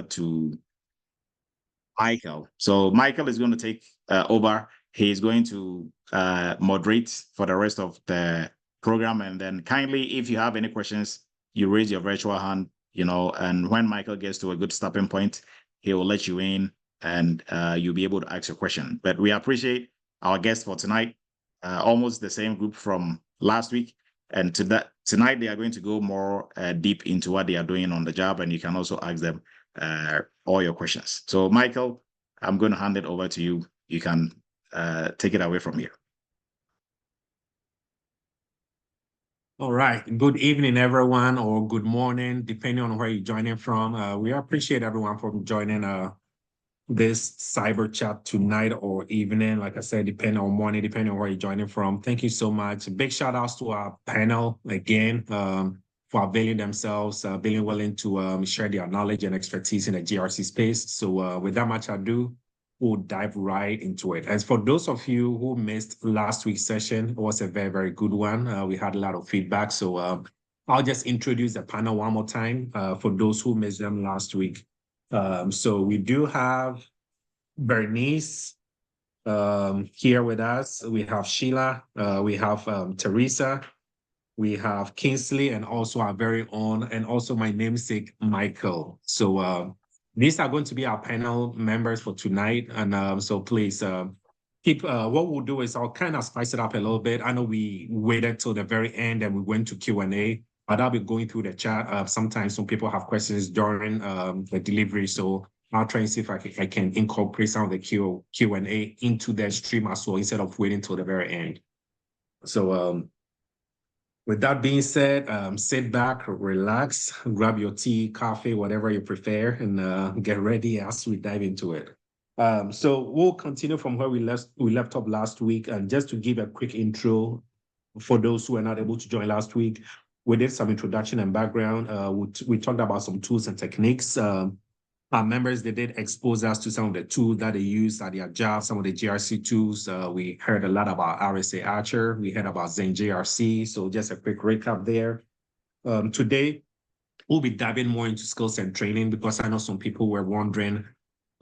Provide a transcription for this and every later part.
to Michael. So Michael is going to take over. He's going to moderate for the rest of the program. And then kindly, if you have any questions, you raise your virtual hand, and when Michael gets to a good stopping point, he will let you in and you'll be able to ask your question. But we appreciate our guests for tonight, almost the same group from last week. And tonight, they are going to go more deep into what they are doing on the job, and you can also ask them all your questions. So, Michael, I'm going to hand it over to you. You can take it away from here. All right. Good evening, everyone, or good morning, depending on where you're joining from. We appreciate everyone for joining this cyber chat tonight or evening. Like I said, depending on morning, depending on where you're joining from. Thank you so much. Big shout outs to our panel again for availing themselves, being willing to share their knowledge and expertise in the GRC space. So without much ado, we'll dive right into it. As for those of you who missed last week's session, it was a very, very good one. We had a lot of feedback. So I'll just introduce the panel one more time for those who missed them last week. So we do have Bernice here with us. We have Sheila, we have Teresa, we have Kingsley, and also our very own, and also my namesake, Michael. So these are going to be our panel members for tonight. And so please keep, what we'll do is I'll kind of spice it up a little bit. I know we waited till the very end and we went to Q&A, but I'll be going through the chat. Sometimes some people have questions during the delivery. So I'll try and see if I can incorporate some of the Q&A into the stream as well, instead of waiting till the very end. So with that being said, sit back, relax, grab your tea, coffee, whatever you prefer, and get ready as we dive into it. So we'll continue from where we left off last week. And just to give a quick intro for those who were not able to join last week, we did some introduction and background. We talked about some tools and techniques. Our members, they did expose us to some of the tools that they use at their job, some of the GRC tools. We heard a lot about RSA Archer. We heard about Zen GRC. So just a quick recap there. Today, we'll be diving more into skills and training, because I know some people were wondering,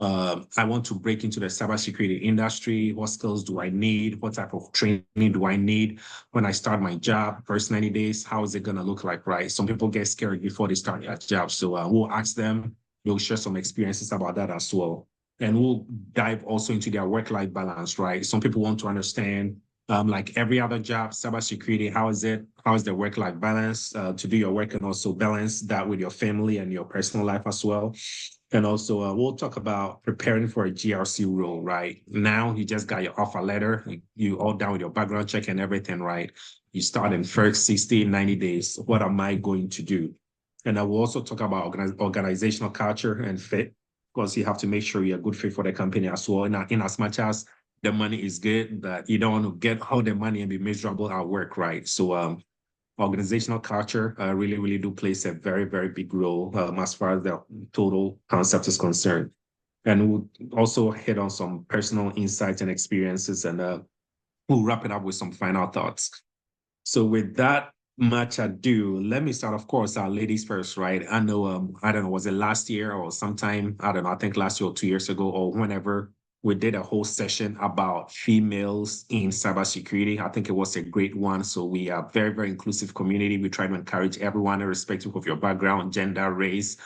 I want to break into the cybersecurity industry. What skills do I need? What type of training do I need when I start my job? First 90 days, how is it going to look like, right? Some people get scared before they start their job. So we'll ask them. We'll share some experiences about that as well. And we'll dive also into their work-life balance, right? Some people want to understand, like every other job, cybersecurity, how is the work-life balance to do your work, and also balance that with your family and your personal life as well. And also we'll talk about preparing for a GRC role, right? Now you just got your offer letter, you all done with your background check and everything, right? You start in first 60, 90 days. What am I going to do? And I will also talk about organizational culture and fit, because you have to make sure you're a good fit for the company as well. In as much as the money is good, that you don't want to get all the money and be miserable at work, right? So organizational culture really, really do plays a very, very big role as far as the total concept is concerned. And we'll also hit on some personal insights and experiences, and we'll wrap it up with some final thoughts. So with that much ado, let me start, of course, our ladies first, right? I know, I don't know, was it last year or sometime, I don't know, I think last year or 2 years ago or whenever, we did a whole session about females in cybersecurity. I think it was a great one. So we are a very, very inclusive community. We try to encourage everyone, irrespective of your background, gender, race,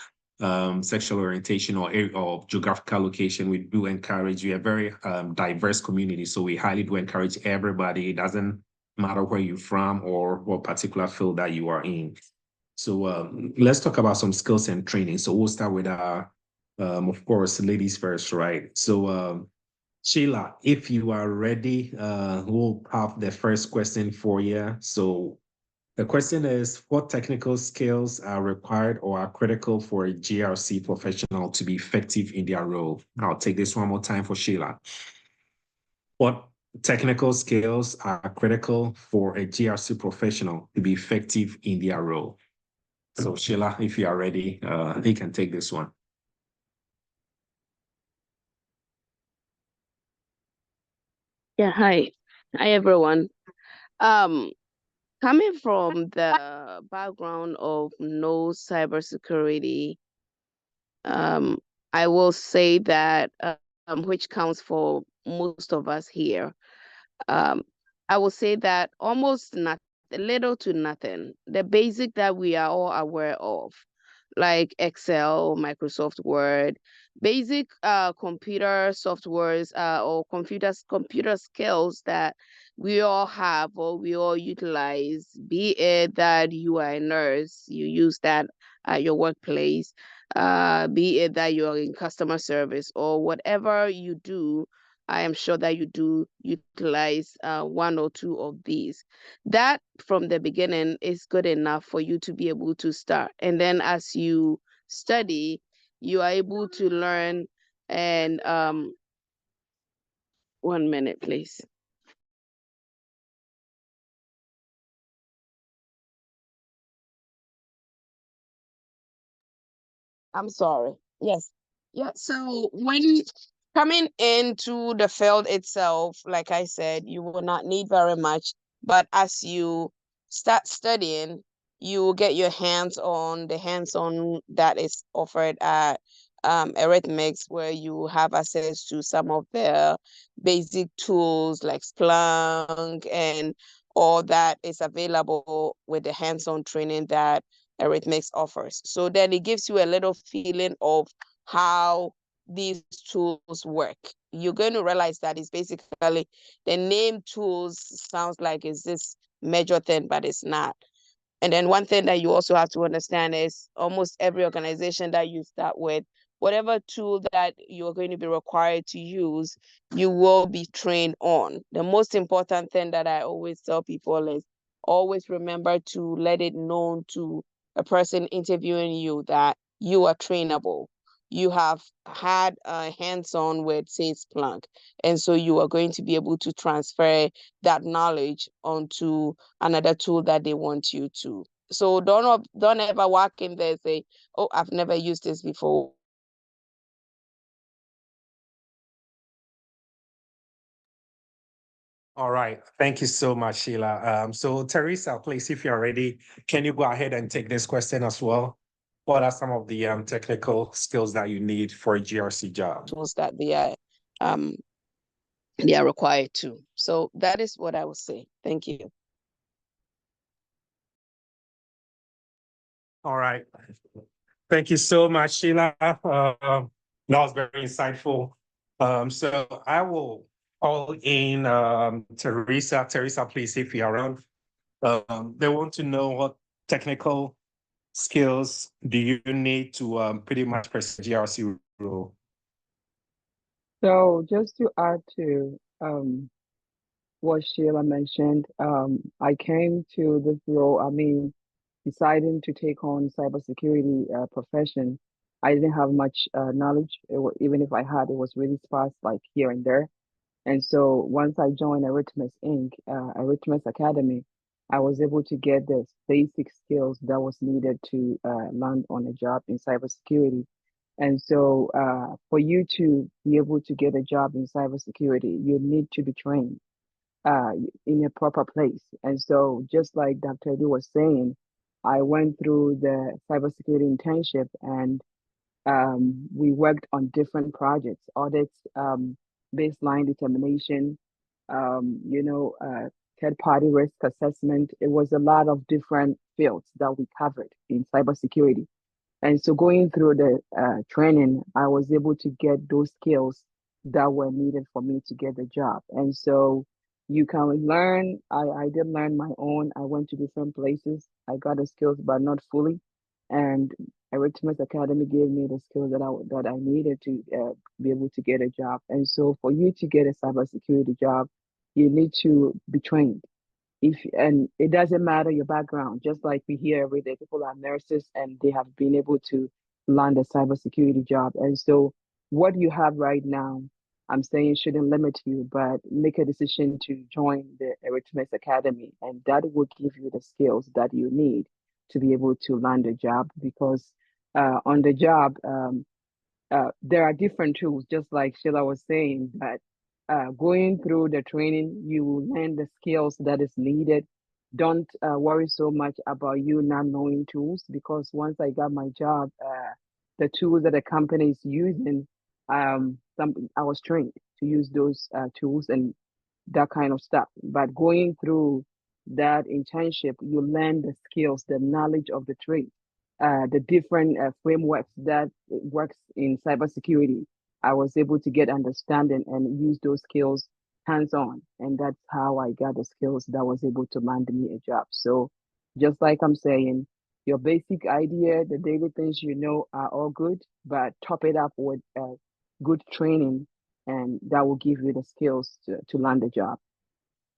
sexual orientation, or geographical location. We do encourage, we are a very diverse community. So we highly do encourage everybody. It doesn't matter where you're from or what particular field that you are in. So let's talk about some skills and training. So we'll start with our, of course, ladies first, right? So Sheila, if you are ready, we'll have the first question for you. So the question is, what technical skills are required or are critical for a GRC professional to be effective in their role? I'll take this one more time for Sheila. What technical skills are critical for a GRC professional to be effective in their role? So Sheila, if you are ready, you can take this one. Yeah, hi everyone. Coming from the background of no cybersecurity I will say that, which counts for most of us here, um, I will say that almost not little to nothing, the basic that we are all aware of, like Excel, Microsoft Word, basic computer softwares, or computer skills that we all have or we all utilize, be it that you are a nurse, you use that at your workplace, be it that you're in customer service or whatever you do. I am sure that you do utilize one or two of these. That from the beginning is good enough for you to be able to start. And then as you study, you are able to learn. And 1 minute, please. I'm sorry. Yes. Yeah. So when coming into the field itself, like I said, you will not need very much. But as you start studying, you will get your hands on that is offered at Eretmis, where you have access to some of the basic tools like Splunk and all that is available with the hands-on training that Eretmis offers. So then it gives you a little feeling of how these tools work. You're going to realize that it's basically the name tools sounds like it's this major thing, but it's not. And then one thing that you also have to understand is almost every organization that you start with, whatever tool that you're going to be required to use, you will be trained on. The most important thing that I always tell people is always remember to let it known to a person interviewing you that you are trainable. You have had hands-on with, say, Splunk, and so you are going to be able to transfer that knowledge onto another tool that they want you to. So don't ever walk in there and say, "Oh, I've never used this before." All right. Thank you so much, Sheila. So Teresa, please, if you're ready, can you go ahead and take this question as well? What are some of the technical skills that you need for a GRC job? Tools that they are required to. So that is what I would say. Thank you. All right. Thank you so much, Sheila. That was very insightful. So I will call in Teresa. Teresa, please, if you're around. They want to know what technical skills do you need to pretty much pursue GRC role? So just to add to what Sheila mentioned, I came to this role, deciding to take on cybersecurity profession. I didn't have much knowledge. Even if I had, it was really sparse, like here and there. And so once I joined Eretmis Inc., Eretmis Academy, I was able to get the basic skills that was needed to land on a job in cybersecurity. And so for you to be able to get a job in cybersecurity, you need to be trained uh, in a proper place. And so just like Dr. Edu was saying, I went through the cybersecurity internship and we worked on different projects, audits, baseline determination, third-party risk assessment. It was a lot of different fields that we covered in cybersecurity. And so going through the training, I was able to get those skills that were needed for me to get the job. And so you can learn. I did learn my own. I went to different places. I got the skills, but not fully. And Eretmis Academy gave me the skills that I needed to be able to get a job. And so for you to get a cybersecurity job, you need to be trained. And it doesn't matter your background, just like we hear every day, people are nurses and they have been able to land a cybersecurity job. And so what you have right now, I'm saying shouldn't limit you, but make a decision to join the Eretmis Academy, and that will give you the skills that you need to be able to land a job. Because on the job, there are different tools, just like Sheila was saying, but going through the training, you will learn the skills that is needed. Don't worry so much about you not knowing tools, because once I got my job, the tools that the company is using, I was trained to use those tools and that kind of stuff. But going through that internship, you learn the skills, the knowledge of the trade, the different frameworks that works in cybersecurity. I was able to get understanding and use those skills hands-on, and that's how I got the skills that was able to land me a job. So, just like I'm saying, your basic idea, the daily things you know are all good, but top it up with good training, and that will give you the skills to land a job.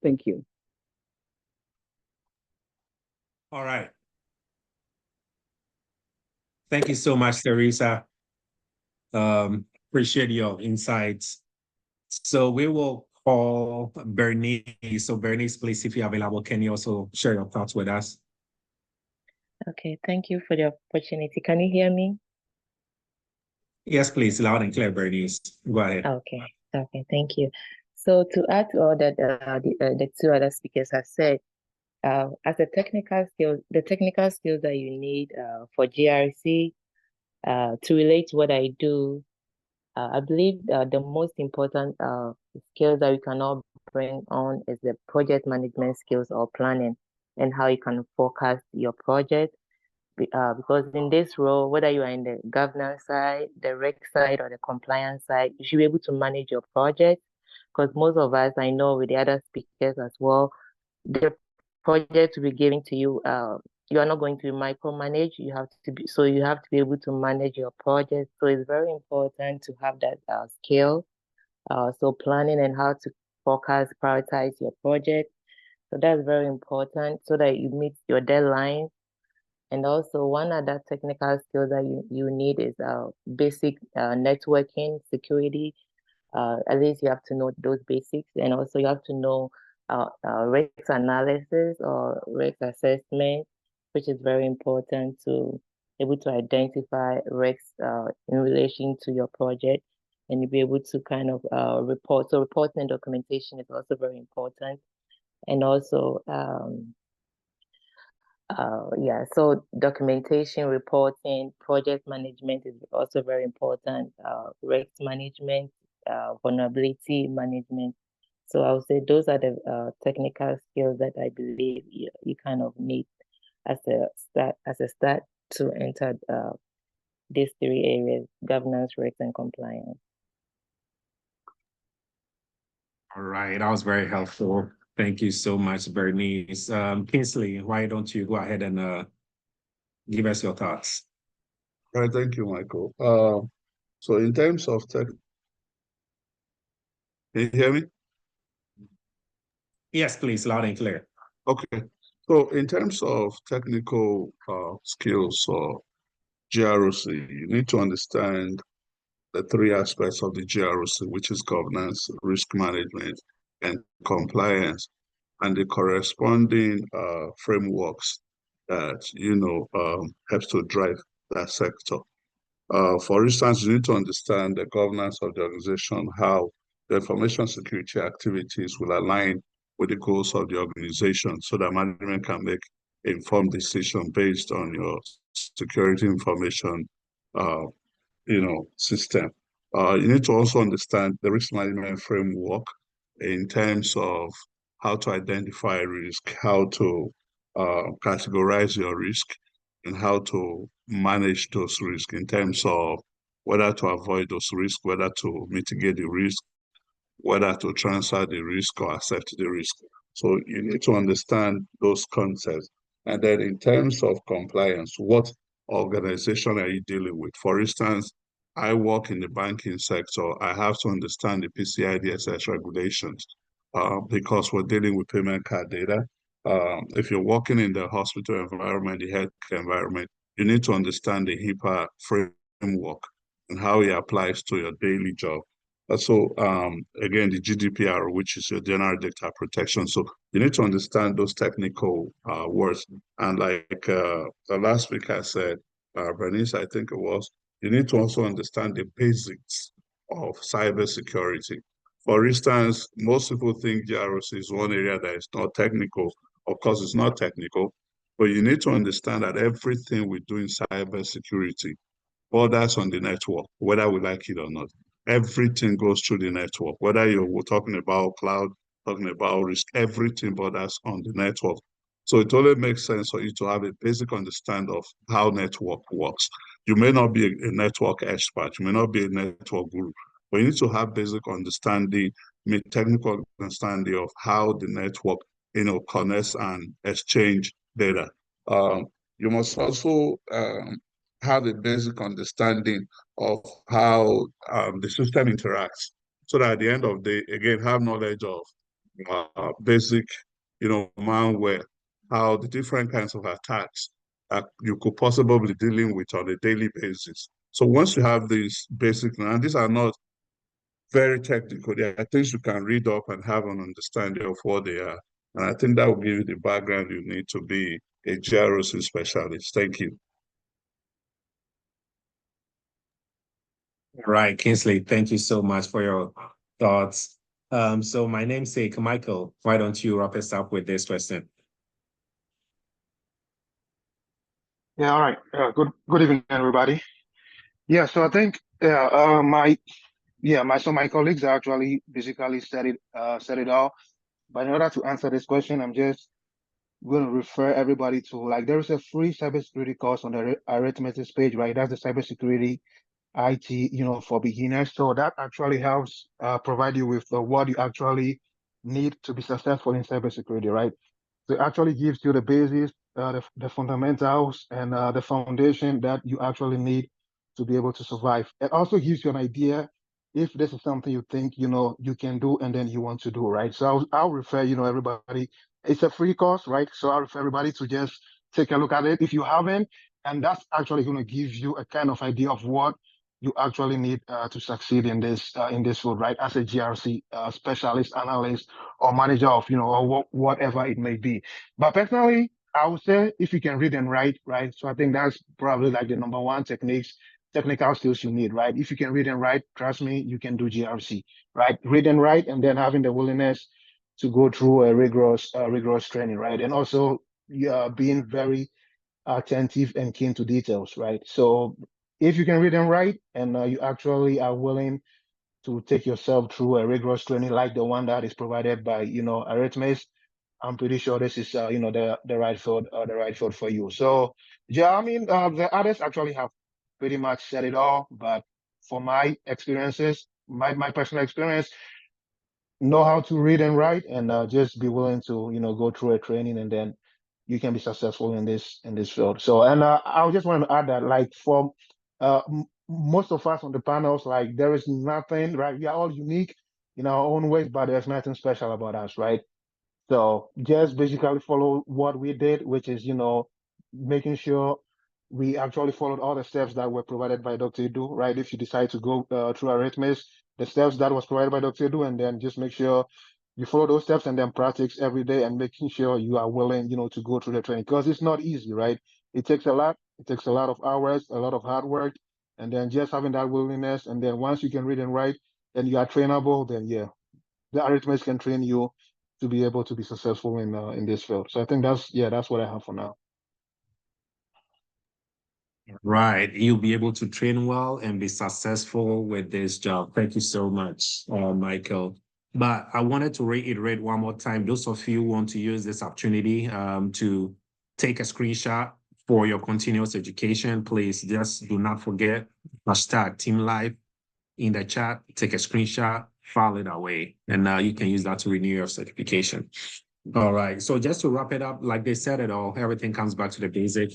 Thank you. All right. Thank you so much, Teresa. Appreciate your insights. So we will call Bernice. So Bernice, please, if you're available, can you also share your thoughts with us? Okay, thank you for the opportunity. Can you hear me? Yes, please, loud and clear, Bernice. Go ahead. Okay, thank you. So to add to all that the two other speakers have said, as the technical skills that you need for GRC to relate to what I do, I believe the most important skills that you can all bring on is the project management skills or planning and how you can forecast your project. Because in this role, whether you are in the governance side, the rec side, or the compliance side, you should be able to manage your project. Because most of us, I know with the other speakers as well, the project will be given to you. You are not going to micromanage. You have to be able to manage your project. So it's very important to have that skill. So planning and how to forecast, prioritize your project. So that's very important so that you meet your deadlines. And also one other technical skill that you need is basic networking, security. At least you have to know those basics, and also you have to know risk analysis or risk assessment, which is very important to able to identify risks in relation to your project, and you'll be able to kind of report. So reporting and documentation is also very important, and also so documentation, reporting, project management is also very important. Risk management, vulnerability management. So I would say those are the technical skills that I believe you kind of need as a start to enter these three areas: governance, risk, and compliance. All right, that was very helpful. Thank you so much, Bernice. Kingsley, why don't you go ahead and give us your thoughts? All right, thank you, Michael. So in terms of tech, can you hear me? Yes, please, loud and clear. Okay. So in terms of technical skills or GRC, you need to understand the three aspects of the GRC, which is governance, risk management, and compliance, and the corresponding frameworks that helps to drive that sector. For instance, you need to understand the governance of the organization, how the information security activities will align with the goals of the organization so that management can make informed decision based on your security information system. You need to also understand the risk management framework in terms of how to identify risk, how to categorize your risk, and how to manage those risks in terms of whether to avoid those risks, whether to mitigate the risk, whether to transfer the risk or accept the risk. So you need to understand those concepts. And then in terms of compliance, what organization are you dealing with? For instance, I work in the banking sector. I have to understand the PCI DSS regulations because we're dealing with payment card data. If you're working in the hospital environment, the health environment, you need to understand the HIPAA framework and how it applies to your daily job. So again, the GDPR, which is your general data protection. So you need to understand those technical words. And like the last speaker said, Bernice, I think it was, you need to also understand the basics of cybersecurity. For instance, most people think GRC is one area that is not technical. Of course, it's not technical, but you need to understand that everything we do in cybersecurity borders on the network, whether we like it or not. Everything goes through the network, whether we're talking about cloud, talking about risk, everything borders on the network. So it only makes sense for you to have a basic understanding of how network works. You may not be a network expert, you may not be a network guru, but you need to have basic understanding, technical understanding of how the network, connects and exchange data. You must also have a basic understanding of how the system interacts, so that at the end of the day, again, have knowledge of basic, malware, how the different kinds of attacks that you could possibly be dealing with on a daily basis. So once you have these basic, and these are not very technical, they are things you can read up and have an understanding of what they are. And I think that will give you the background you need to be a GRC specialist. Thank you. All right, Kingsley, thank you so much for your thoughts. So my namesake, Michael, why don't you wrap us up with this question? Yeah, all right. Good evening, everybody. Yeah, so I think my colleagues actually basically said it all. But in order to answer this question, I'm just going to refer everybody to, like, there is a free cybersecurity course on the Eretmis page, right? That's the cybersecurity IT, for beginners. So that actually helps provide you with what you actually need to be successful in cybersecurity, right? So it actually gives you the basis, the fundamentals, and the foundation that you actually need to be able to survive. It also gives you an idea if this is something you think, you can do and then you want to do, right? So I'll refer, everybody. It's a free course, right? So I'll refer everybody to just take a look at it if you haven't. And that's actually going to give you a kind of idea of what you actually need to succeed in this field, right? As a GRC specialist, analyst, or manager of, or whatever it may be. But personally, I would say if you can read and write, right? So I think that's probably like the number one technical skills you need, right? If you can read and write, trust me, you can do GRC, right? Read and write, and then having the willingness to go through a rigorous training, right? And also being very attentive and keen to details, right? So if you can read and write, and you actually are willing to take yourself through a rigorous training like the one that is provided by, Eretmis, I'm pretty sure this is, the right field for you. So, yeah, I mean, the others actually have pretty much said it all, but for my experiences, my personal experience, know how to read and write, and just be willing to, go through a training, and then you can be successful in this field. So, and I just want to add that, like, for most of us on the panels, like, there is nothing, right? We are all unique in our own ways, but there's nothing special about us, right? So just basically follow what we did, which is, making sure we actually followed all the steps that were provided by Dr. Edu, right? If you decide to go through Eretmis, the steps that was provided by Dr. Edu, and then just make sure you follow those steps and then practice every day, and making sure you are willing, to go through the training, because it's not easy, right? It takes a lot. It takes a lot of hours, a lot of hard work, and then just having that willingness. And then once you can read and write and you are trainable, then yeah, the Eretmis can train you to be able to be successful in this field. So I think that's what I have for now. Right. You'll be able to train well and be successful with this job. Thank you so much, Michael. But I wanted to reiterate one more time, those of you who want to use this opportunity to take a screenshot for your continuous education, please just do not forget #TeamLife in the chat, take a screenshot, file it away, and you can use that to renew your certification. All right. So just to wrap it up, like they said it all, everything comes back to the basic.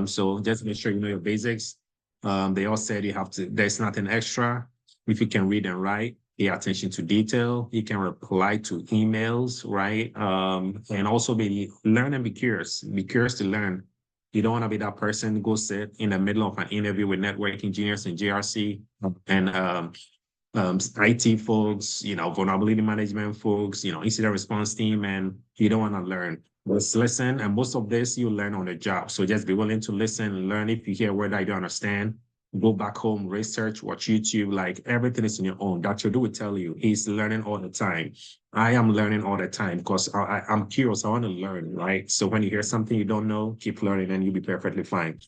So just make sure you know your basics. They all said you have to, there's nothing extra. If you can read and write, pay attention to detail, you can reply to emails, right? And also learn and be curious. Be curious to learn. You don't want to be that person go sit in the middle of an interview with network engineers and GRC and IT folks, vulnerability management folks, incident response team, and you don't want to learn. Just listen, and most of this you learn on the job. So just be willing to listen and learn. If you hear a word I don't understand, go back home, research, watch YouTube, like everything is on your own. Dr. Du will tell you he's learning all the time. I am learning all the time because I'm curious. I want to learn, right? So when you hear something you don't know, keep learning and you'll be perfectly fine.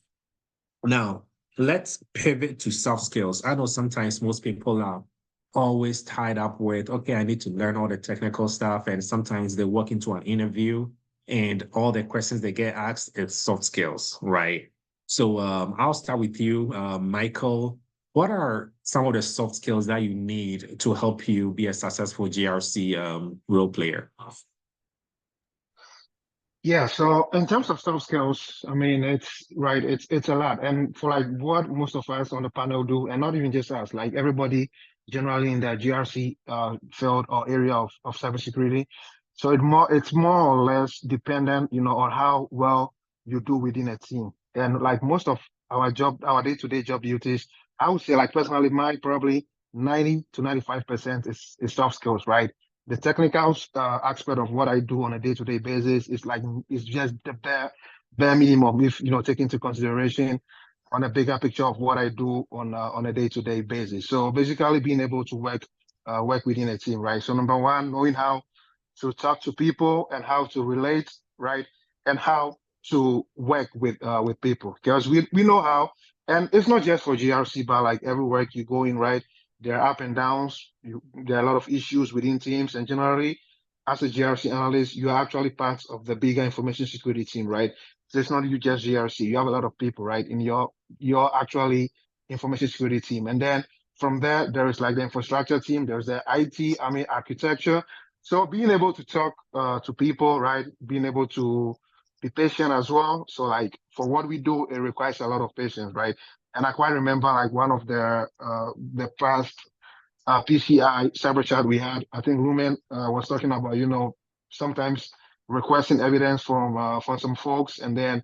Now, let's pivot to soft skills. I know sometimes most people are always tied up with, okay, I need to learn all the technical stuff. And sometimes they walk into an interview and all the questions they get asked is soft skills, right? So I'll start with you, Michael. What are some of the soft skills that you need to help you be a successful GRC role player? Yeah, so in terms of soft skills, I mean, it's a lot. And for like what most of us on the panel do, and not even just us, like everybody generally in the GRC field or area of cybersecurity. So it's more or less dependent, on how well you do within a team. And like most of our day-to-day job duties, I would say like personally, my probably 90 to 95% is soft skills, right? The technical aspect of what I do on a day-to-day basis is just the bare minimum if take into consideration on a bigger picture of what I do on a day-to-day basis. So basically being able to work within a team, right? So number one, knowing how to talk to people and how to relate, right? And how to work with people. Because we know how, and it's not just for GRC, but like every work you go in, right? There are up and downs. There are a lot of issues within teams, and generally, as a GRC analyst, you are actually part of the bigger information security team, right? So it's not you just GRC. You have a lot of people, right, in your actually information security team, and then from there is like the infrastructure team. There's the IT, architecture. So being able to talk to people, right, being able to be patient as well. So like for what we do, it requires a lot of patience, right? And I quite remember like one of the past PCI cyber chat we had. I think Rumen was talking about, sometimes requesting evidence from some folks, and then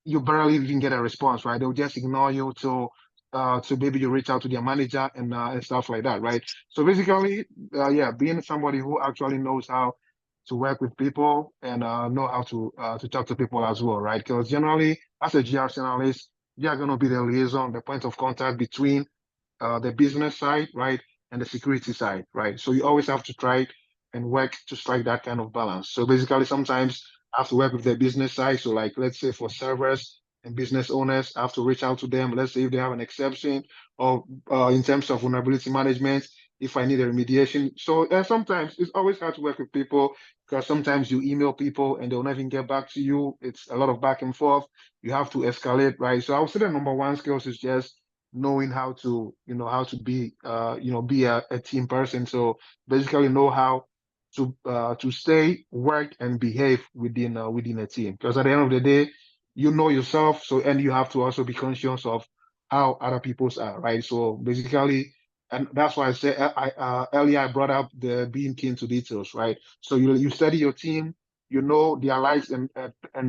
you barely even get a response, right? They'll just ignore you to maybe you reach out to their manager and stuff like that, right? So basically, yeah, being somebody who actually knows how to work with people and know how to talk to people as well, right? Because generally, as a GRC analyst, you're going to be the liaison, the point of contact between the business side, right, and the security side, right? So you always have to try and work to strike that kind of balance. So basically, sometimes I have to work with the business side. So like, let's say for servers and business owners, I have to reach out to them. Let's say if they have an exception or in terms of vulnerability management, if I need a remediation. So sometimes it's always hard to work with people because sometimes you email people and they'll never even get back to you. It's a lot of back and forth. You have to escalate, right? So I would say the number one skills is just knowing how to be be a team person. So basically know how to stay, work, and behave within a team. Because at the end of the day, you know yourself. So and you have to also be conscious of how other people's are, right? So basically, and that's why I said earlier I brought up the being keen to details, right? So you study your team, you know their likes and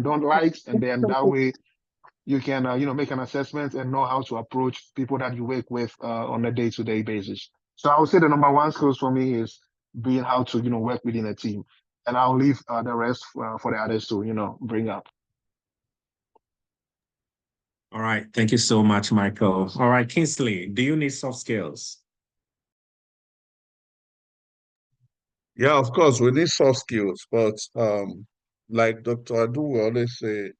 don't likes, and then that way you can make an assessment and know how to approach people that you work with on a day-to-day basis. So I would say the number one skills for me is being how to work within a team, and I'll leave the rest for the others to bring up. All right. Thank you so much, Michael. All right, Kingsley, do you need soft skills? Yeah, of course, we need soft skills, but like Dr. Adu will always say,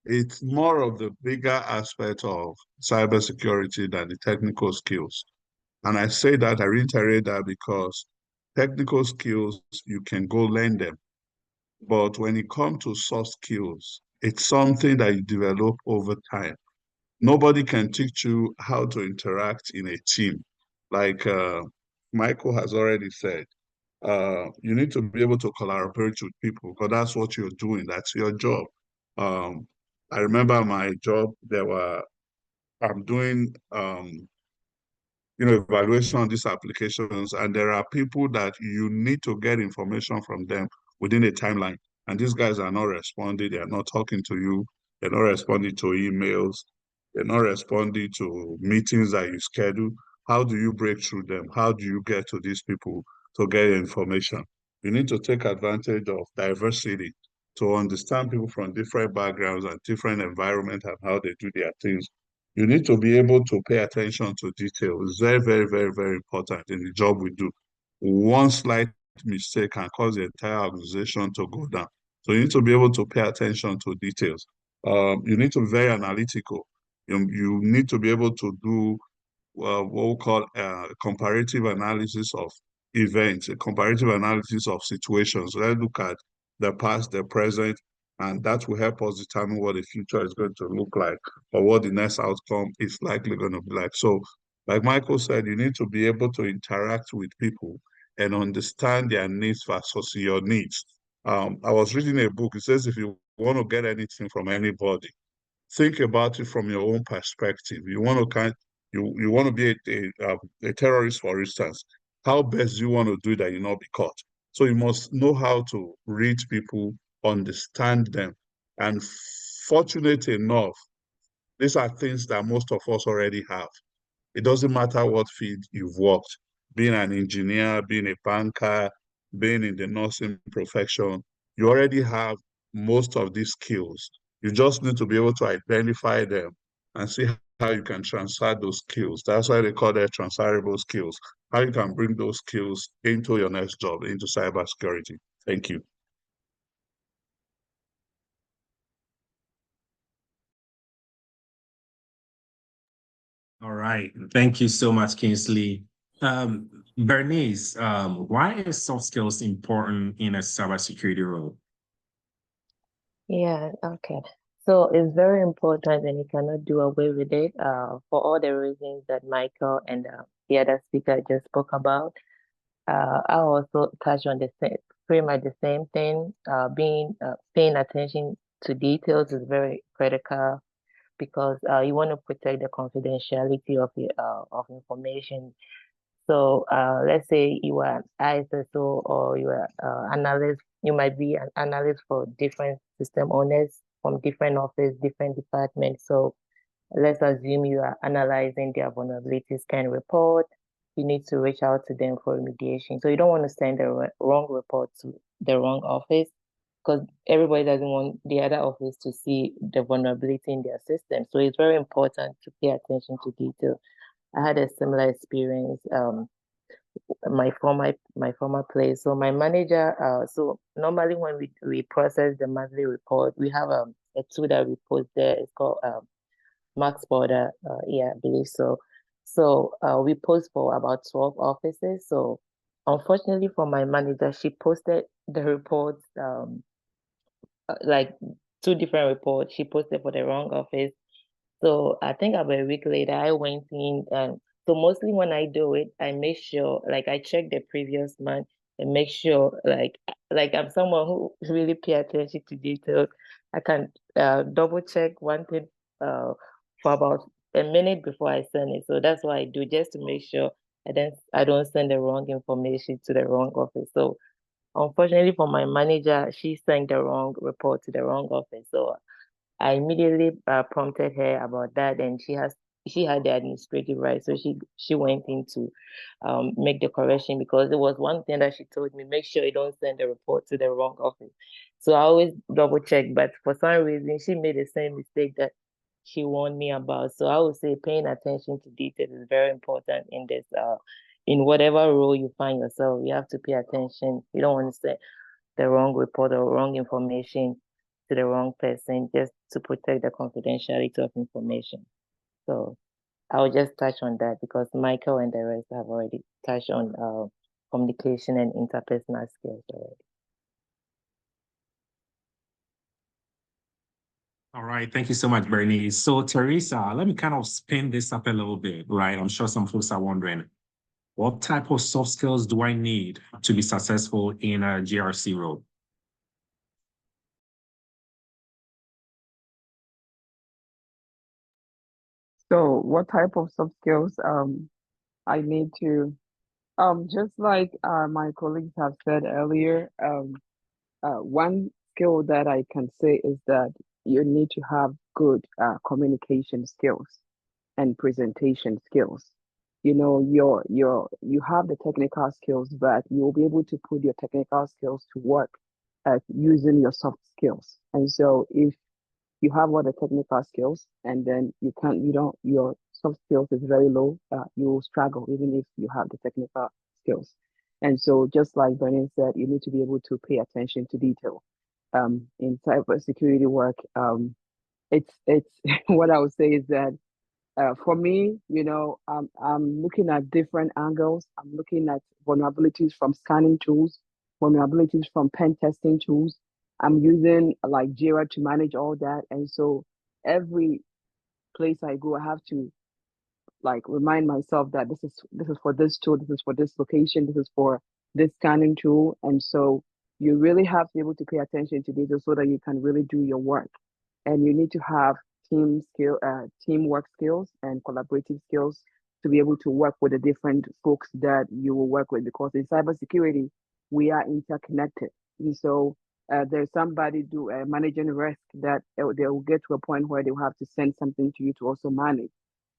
it's more of the bigger aspect of cybersecurity than the technical skills. And I say that, I reiterate that because technical skills, you can go learn them. But when it comes to soft skills, it's something that you develop over time. Nobody can teach you how to interact in a team. Like Michael has already said, you need to be able to collaborate with people because that's what you're doing. That's your job. Um, I remember my job, I'm doing evaluation on these applications, and there are people that you need to get information from them within a timeline. And these guys are not responding, they are not talking to you, they're not responding to emails, they're not responding to meetings that you schedule. How do you break through them? How do you get to these people to get information? You need to take advantage of diversity to understand people from different backgrounds and different environments and how they do their things. You need to be able to pay attention to detail. It's very, very, very, very important in the job we do. One slight mistake can cause the entire organization to go down. So you need to be able to pay attention to details. You need to be very analytical. You need to be able to do what we call comparative analysis of events, a comparative analysis of situations. Let's look at the past, the present, and that will help us determine what the future is going to look like or what the next outcome is likely going to be like. So, like Michael said, you need to be able to interact with people and understand their needs versus your needs. I was reading a book. It says if you want to get anything from anybody, think about it from your own perspective. You want to you want to be a terrorist, for instance. How best do you want to do that you not be caught? So you must know how to read people, understand them, and fortunate enough, these are things that most of us already have. It doesn't matter what field you've worked, being an engineer, being a banker, being in the nursing profession, you already have most of these skills. You just need to be able to identify them and see how you can transfer those skills. That's why they call them transferable skills. How you can bring those skills into your next job, into cybersecurity. Thank you. All right. Thank you so much, Kingsley. Bernice, why is soft skills important in a cybersecurity role? Yeah, okay. So it's very important and you cannot do away with it for all the reasons that Michael and the other speaker just spoke about. I also touch on the same, pretty much the same thing. Paying attention to details is very critical because you want to protect the confidentiality of information. So let's say you are an ISSO or you are analyst. You might be an analyst for different system owners from different office, different departments. So let's assume you are analyzing their vulnerability scan report. You need to reach out to them for remediation. So you don't want to send the wrong report to the wrong office because everybody doesn't want the other office to see the vulnerability in their system. So it's very important to pay attention to detail. I had a similar experience my former place. So my manager, so normally when we process the monthly report, we have a tool that we post there. It's called Max Border. Yeah, I believe so. So we post for about 12 offices. So unfortunately for my manager, she posted the reports like 2 different reports. She posted for the wrong office. So I think about a week later, I went in and so mostly when I do it, I make sure like I check the previous month and make sure like I'm someone who really pay attention to details. I can double check one thing for about a minute before I send it. So that's what I do just to make sure I don't send the wrong information to the wrong office. So unfortunately for my manager, she sent the wrong report to the wrong office. So I immediately prompted her about that, and she had the administrative right, so she went in to make the correction because it was one thing that she told me: make sure you don't send the report to the wrong office. So I always double check, but for some reason she made the same mistake that she warned me about. So I would say paying attention to details is very important in this. In whatever role you find yourself, you have to pay attention. You don't want to send the wrong report or wrong information to the wrong person just to protect the confidentiality of information. So I'll just touch on that because Michael and the rest have already touched on communication and interpersonal skills already. All right, thank you so much, Bernice. So Teresa, let me kind of spin this up a little bit, right? I'm sure some folks are wondering, what type of soft skills do I need to be successful in a GRC role? So what type of soft skills I need to just like my colleagues have said earlier, one skill that I can say is that you need to have good communication skills and presentation skills. You know, you have the technical skills, but you'll be able to put your technical skills to work at using your soft skills. And so if you have all the technical skills and then your soft skills is very low, you will struggle even if you have the technical skills. And so just like Bernie said, you need to be able to pay attention to detail. In cybersecurity work, it's what I would say is that for me, you know, I'm looking at different angles. I'm looking at vulnerabilities from scanning tools, vulnerabilities from pen testing tools. I'm using like Jira to manage all that. And so every place I go, I have to like remind myself that this is for this tool, this is for this location, this is for this scanning tool. And so you really have to be able to pay attention to details so that you can really do your work. And you need to have teamwork skills and collaborative skills to be able to work with the different folks that you will work with, because in cybersecurity we are interconnected. And so there's somebody managing risk that they will get to a point where they'll have to send something to you to also manage.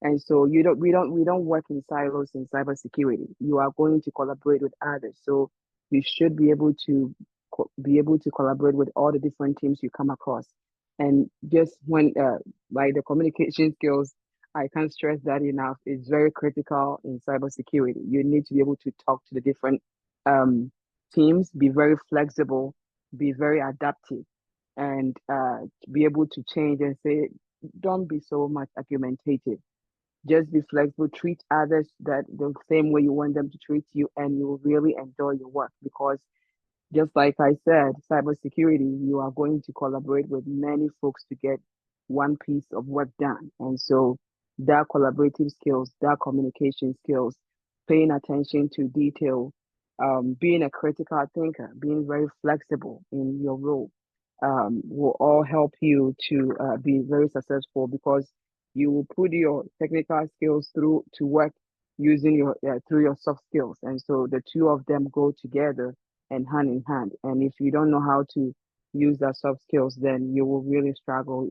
And so we don't work in silos in cybersecurity. You are going to collaborate with others. So you should be able to collaborate with all the different teams you come across. And just when like the communication skills, I can't stress that enough. It's very critical in cybersecurity. You need to be able to talk to the different teams, be very flexible, be very adaptive, and be able to change and say, don't be so much argumentative. Just be flexible, treat others that the same way you want them to treat you, and you will really enjoy your work. Because just like I said, cybersecurity, you are going to collaborate with many folks to get one piece of work done. And so that collaborative skills, that communication skills, paying attention to detail, being a critical thinker, being very flexible in your role, will all help you to be very successful, because you will put your technical skills through to work using your through your soft skills. And so the two of them go together and hand in hand. And if you don't know how to use that soft skills, then you will really struggle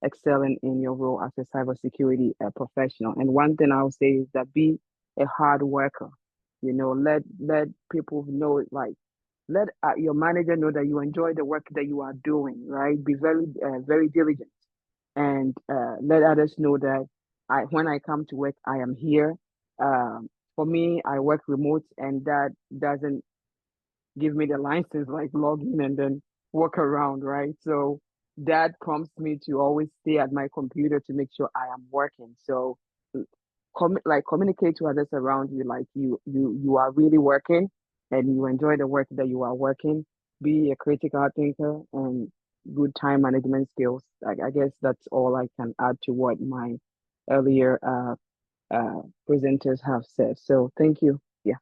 excelling in your role as a cybersecurity professional. And one thing I would say is that be a hard worker. You know, let people know, like, let your manager know that you enjoy the work that you are doing, right? Be very diligent, and let others know that when I come to work, I am here. For me, I work remote, and that doesn't give me the license, like log in and then walk around, right? So that prompts me to always stay at my computer to make sure I am working. So communicate to others around you, like you are really working and you enjoy the work that you are working. Be a critical thinker and good time management skills. I guess that's all I can add to what my earlier presenters have said. So thank you. Yeah.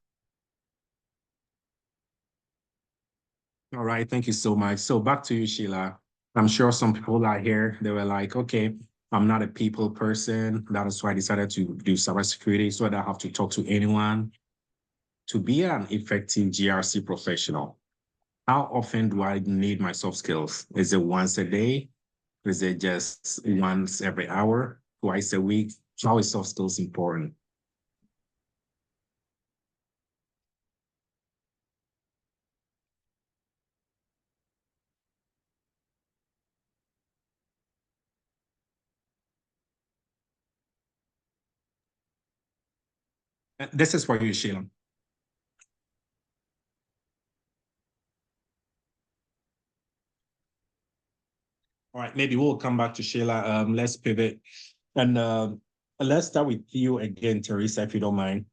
All right, thank you so much. So back to you, Sheila. I'm sure some people out here, they were like, okay, I'm not a people person. That is why I decided to do cybersecurity, so I don't have to talk to anyone. To be an effective GRC professional, how often do I need my soft skills? Is it once a day? Is it just once every hour, twice a week? How is soft skills important? This is for you, Sheila. All right, maybe we'll come back to Sheila. Let's pivot. And let's start with you again, Teresa, if you don't mind.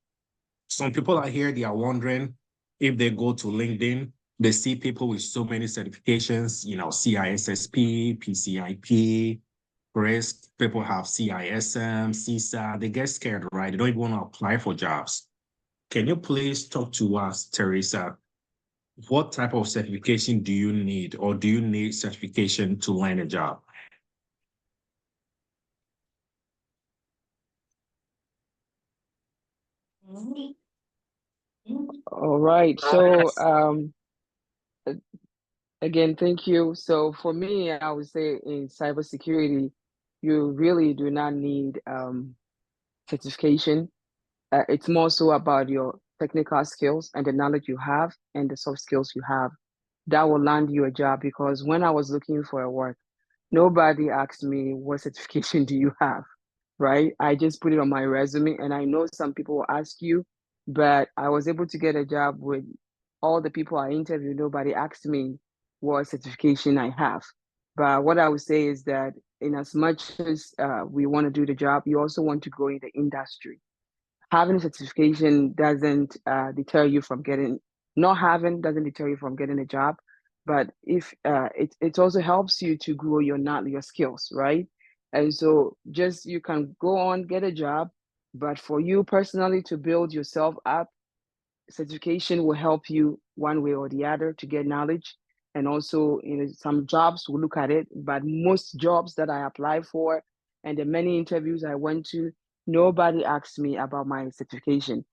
Some people out here, they are wondering if they go to LinkedIn, they see people with so many certifications, you know, CISSP, PCIP, risk, people have CISM, CISA, they get scared, right? They don't even want to apply for jobs. Can you please talk to us, Teresa? What type of certification do you need, or do you need certification to land a job? All right. So again, thank you. So for me, I would say in cybersecurity, you really do not need certification. It's more so about your technical skills and the knowledge you have and the soft skills you have that will land you a job. Because when I was looking for a work, nobody asked me, what certification do you have? Right? I just put it on my resume, and I know some people will ask you, but I was able to get a job with all the people I interviewed. Nobody asked me what certification I have. But what I would say is that in as much as we want to do the job, you also want to grow in the industry. Having a certification doesn't deter you from getting, not having doesn't deter you from getting a job, but if it also helps you to grow your skills, right? And so just you can go on, get a job, but for you personally to build yourself up, certification will help you one way or the other to get knowledge. And also, some jobs will look at it, but most jobs that I apply for and the many interviews I went to, nobody asked me about my certification.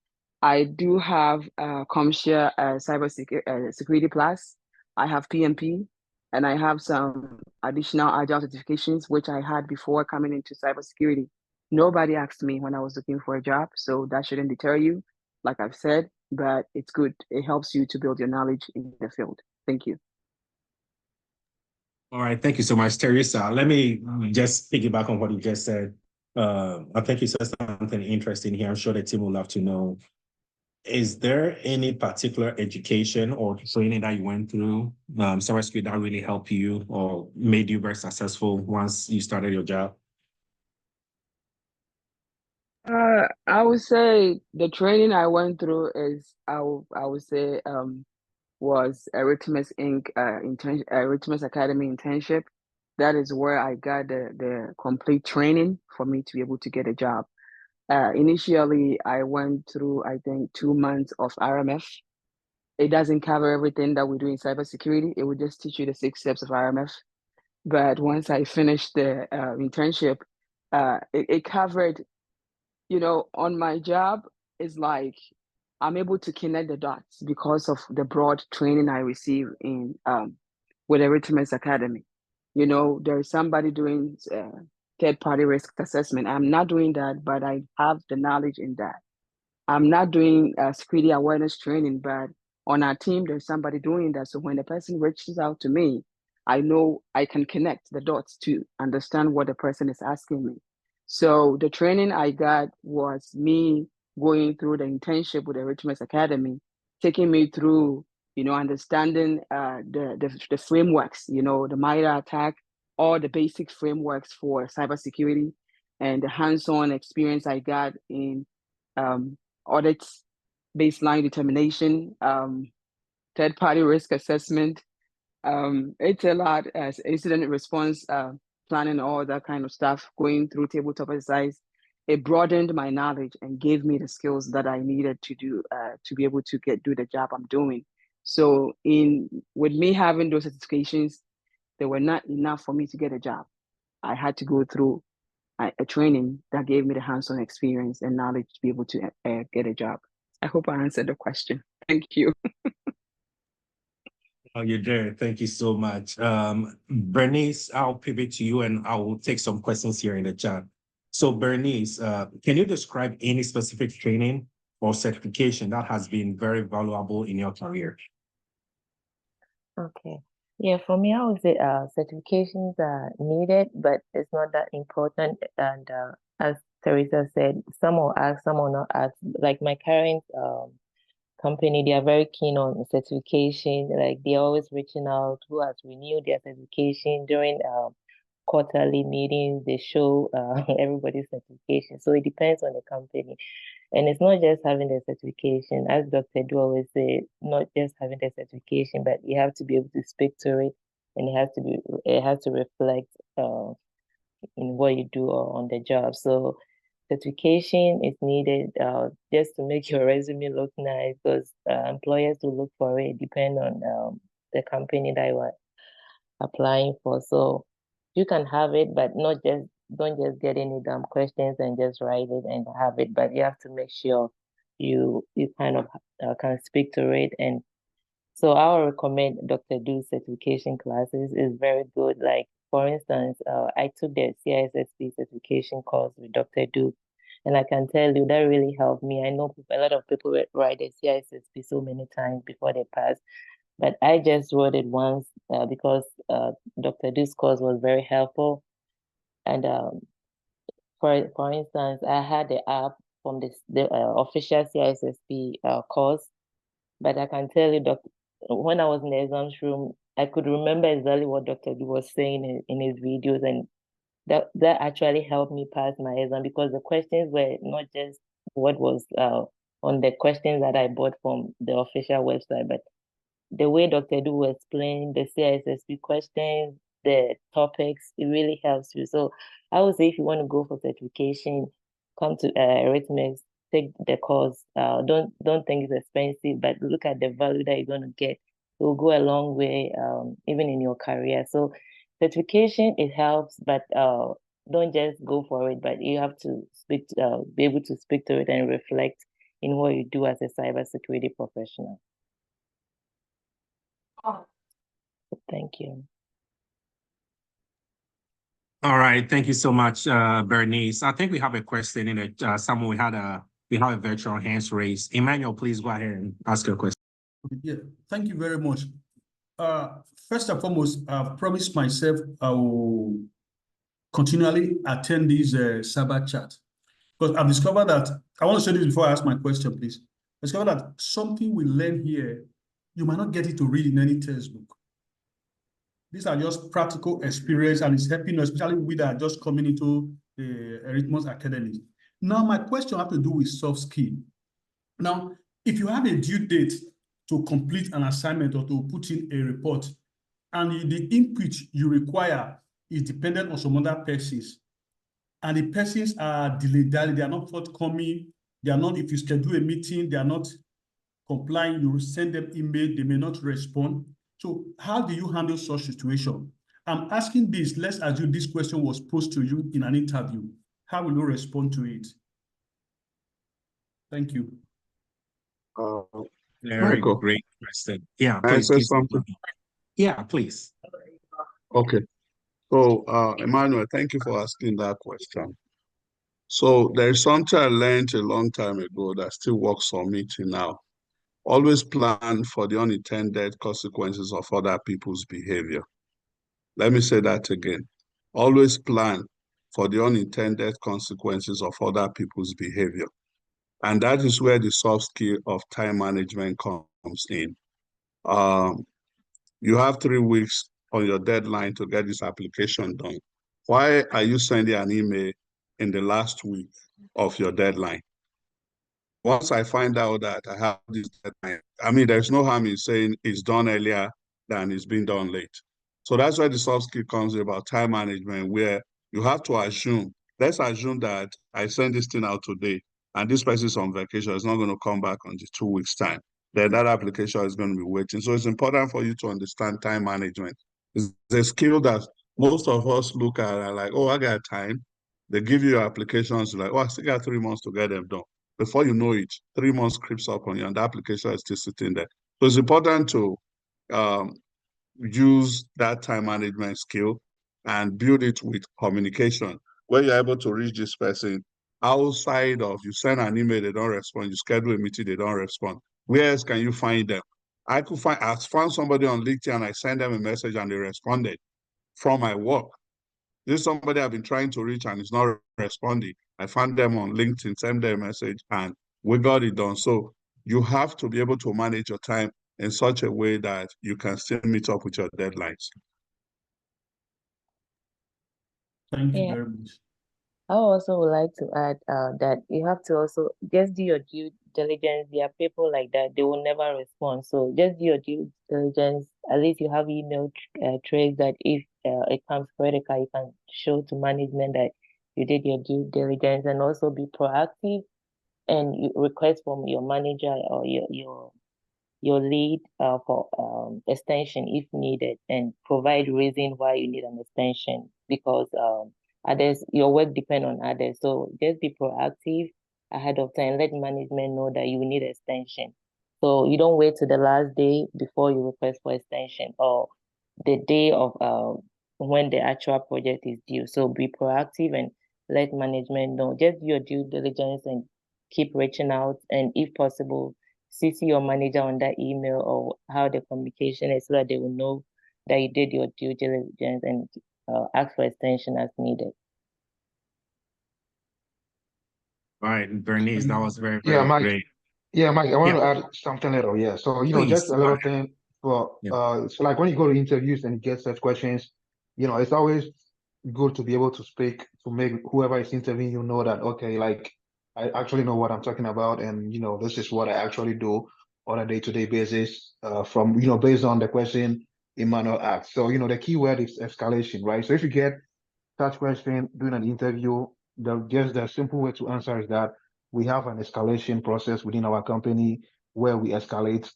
I do have CompTIA Security Plus. I have PMP, and I have some additional agile certifications, which I had before coming into cybersecurity. Nobody asked me when I was looking for a job, so that shouldn't deter you, like I've said, but it's good. It helps you to build your knowledge in the field. Thank you. All right, thank you so much, Teresa. Let me just piggyback on what you just said. I think you said something interesting here. I'm sure the team will love to know. Is there any particular education or training that you went through, cybersecurity, that really helped you or made you very successful once you started your job? I would say the training I went through is I would say was Eretmis Inc. Eretmis Academy internship. That is where I got the complete training for me to be able to get a job. Initially, I went through, I think, 2 months of RMF. It doesn't cover everything that we do in cybersecurity. It will just teach you the 6 steps of RMF. But once I finished the internship, it covered, on my job, it's like I'm able to connect the dots because of the broad training I receive in with Eretmis Academy. There's somebody doing third-party risk assessment. I'm not doing that, but I have the knowledge in that. I'm not doing security awareness training, but on our team, there's somebody doing that. So when the person reaches out to me, I know I can connect the dots to understand what the person is asking me. So the training I got was me going through the internship with the Eretmis Academy, taking me through, understanding the frameworks, the MITRE ATT&CK, all the basic frameworks for cybersecurity, and the hands-on experience I got in audits, baseline determination, third-party risk assessment. It's a lot as incident response planning, all that kind of stuff, going through tabletop exercise. It broadened my knowledge and gave me the skills that I needed to do to be able to do the job I'm doing. So with me having those certifications, they were not enough for me to get a job. I had to go through a training that gave me the hands-on experience and knowledge to be able to get a job. I hope I answered the question. Thank you. Oh, you're there. Thank you so much. Bernice, I'll pivot to you and I will take some questions here in the chat. So Bernice, can you describe any specific training or certification that has been very valuable in your career? Okay. Yeah, for me, I would say certifications are needed, but it's not that important. And as Teresa said, some will ask, some will not ask. Like my current company, they are very keen on certification. Like they're always reaching out who has renewed their certification during quarterly meetings. They show everybody's certification. So it depends on the company. And it's not just having the certification, as Dr. Du always say, not just having the certification, but you have to be able to speak to it, and it has to reflect in what you do on the job. So certification is needed just to make your resume look nice, because employers will look for it, depend on the company that you are applying for. So you can have it, but don't just get any dumb questions and just write it and have it, but you have to make sure you kind of can speak to it. And so I would recommend Dr. Du's certification classes. Is very good. Like for instance, I took the CISSP certification course with Dr. Du, and I can tell you that really helped me. I know a lot of people write the CISSP so many times before they pass, but I just wrote it once because Dr. Du's course was very helpful. And for instance, I had the app from the official CISSP course, but I can tell you, when I was in the exams room, I could remember exactly what Dr. Du was saying in his videos, and that actually helped me pass my exam, because the questions were not just what was on the questions that I bought from the official website, but the way Dr. Du explained the CISSP questions, the topics, it really helps you. So I would say if you want to go for certification, come to Eretmis, take the course. Don't think it's expensive, but look at the value that you're going to get. It will go a long way, even in your career. So certification, it helps, but don't just go for it. But you have to be able to speak to it and reflect in what you do as a cybersecurity professional. Thank you. All right, thank you so much, Bernice. I think we have a question in it. Someone we have a virtual hands raised. Emmanuel, please go ahead and ask your question. Yeah, thank you very much. First and foremost, I've promised myself I will continually attend these Cyber Chat, because I've discovered that, I want to say this before I ask my question, please. I discovered that something we learn here, you might not get it to read in any textbook. These are just practical experience, and it's helping us, especially we that are just coming into the Eretmis Academy. Now, my question has to do with soft skill. Now, if you have a due date to complete an assignment or to put in a report, and the input you require is dependent on some other persons, and the persons are delayed, they are not forthcoming, they are not, if you schedule a meeting, they are not complying, you send them email, they may not respond. So how do you handle such situation? I'm asking this, let's assume this question was posed to you in an interview. How will you respond to it? Thank you. Very Michael, great question. Yeah, can I please say keep something? Yeah, please. Okay. So, Emmanuel, thank you for asking that question. So there is something I learned a long time ago that still works for me till now. Always plan for the unintended consequences of other people's behavior. Let me say that again. Always plan for the unintended consequences of other people's behavior. And that is where the soft skill of time management comes in. You have 3 weeks on your deadline to get this application done. Why are you sending an email in the last week of your deadline? Once I find out that I have this deadline, I mean, there's no harm in saying it's done earlier than it's been done late. So that's where the soft skill comes in about time management, where you have to assume, let's assume that I send this thing out today and this person is on vacation, is not going to come back until 2 weeks' time. Then that application is going to be waiting. So it's important for you to understand time management. It's a skill that most of us look at and like, oh, I got time. They give you applications like, oh, I still got 3 months to get them done. Before you know it, 3 months creeps up on you and the application is still sitting there. So it's important to use that time management skill and build it with communication, where you're able to reach this person outside of, you send an email, they don't respond, you schedule a meeting, they don't respond. Where else can you find them? I found somebody on LinkedIn and I sent them a message and they responded from my work. This is somebody I've been trying to reach and is not responding. I found them on LinkedIn, sent them a message, and we got it done. So you have to be able to manage your time in such a way that you can still meet up with your deadlines. Thank you very much. I also would like to add that you have to also just do your due diligence. There are people like that, they will never respond. So just do your due diligence. At least you have email trace that if it comes critical, you can show to management that you did your due diligence, and also be proactive and you request from your manager or your lead for extension if needed, and provide reason why you need an extension, because others, your work depend on others. So just be proactive ahead of time. Let management know that you need extension. So you don't wait to the last day before you request for extension, or the day of when the actual project is due. So be proactive and let management know. Just do your due diligence and keep reaching out, and if possible, CC your manager on that email or how the communication is, so that they will know that you did your due diligence and ask for extension as needed. All right, Bernice, that was very, Yeah, very Mike. great. Yeah, Mike, I want Yeah. to add something little. Yeah. So, Please, just a go little ahead. thing for, Yeah. so like when you go to interviews and you get such questions, it's always good to be able to speak to make whoever is interviewing you know that, okay, like I actually know what I'm talking about, and this is what I actually do on a day-to-day basis, from based on the question Emmanuel asked. So the key word is escalation, right? So if you get such question during an interview, the simple way to answer is that we have an escalation process within our company where we escalate,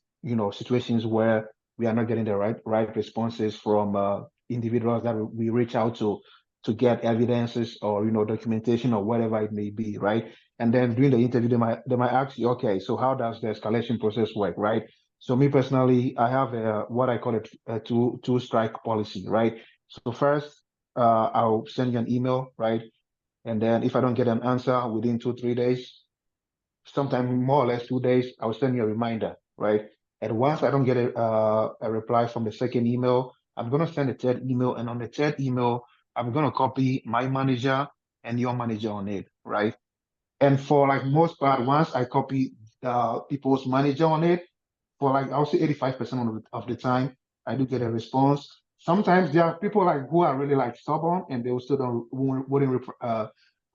situations where we are not getting the right responses from individuals that we reach out to get evidences or documentation or whatever it may be, right? And then during the interview, they might ask you, okay, so how does the escalation process work, right? So me personally, I have what I call a two strike policy, right? So first, I'll send you an email, right? And then if I don't get an answer within 2-3 days, sometimes more or less 2 days, I'll send you a reminder, right? And once I don't get a reply from the second email, I'm gonna send a third email, and on the third email, I'm gonna copy my manager and your manager on it, right? And for like most part, once I copy people's manager on it, for like I'll say 85% of the time, I do get a response. Sometimes there are people like who are really like stubborn and they still wouldn't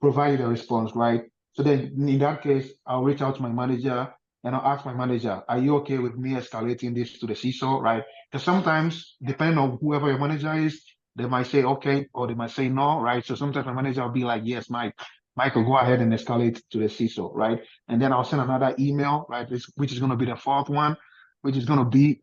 provide a response, right? So then in that case, I'll reach out to my manager and I'll ask my manager, are you okay with me escalating this to the CISO, right? Because sometimes, depending on whoever your manager is, they might say okay or they might say no, right? So sometimes my manager will be like, yes, Michael, go ahead and escalate to the CISO, right? And then I'll send another email, right, which is going to be the fourth one, which is going to be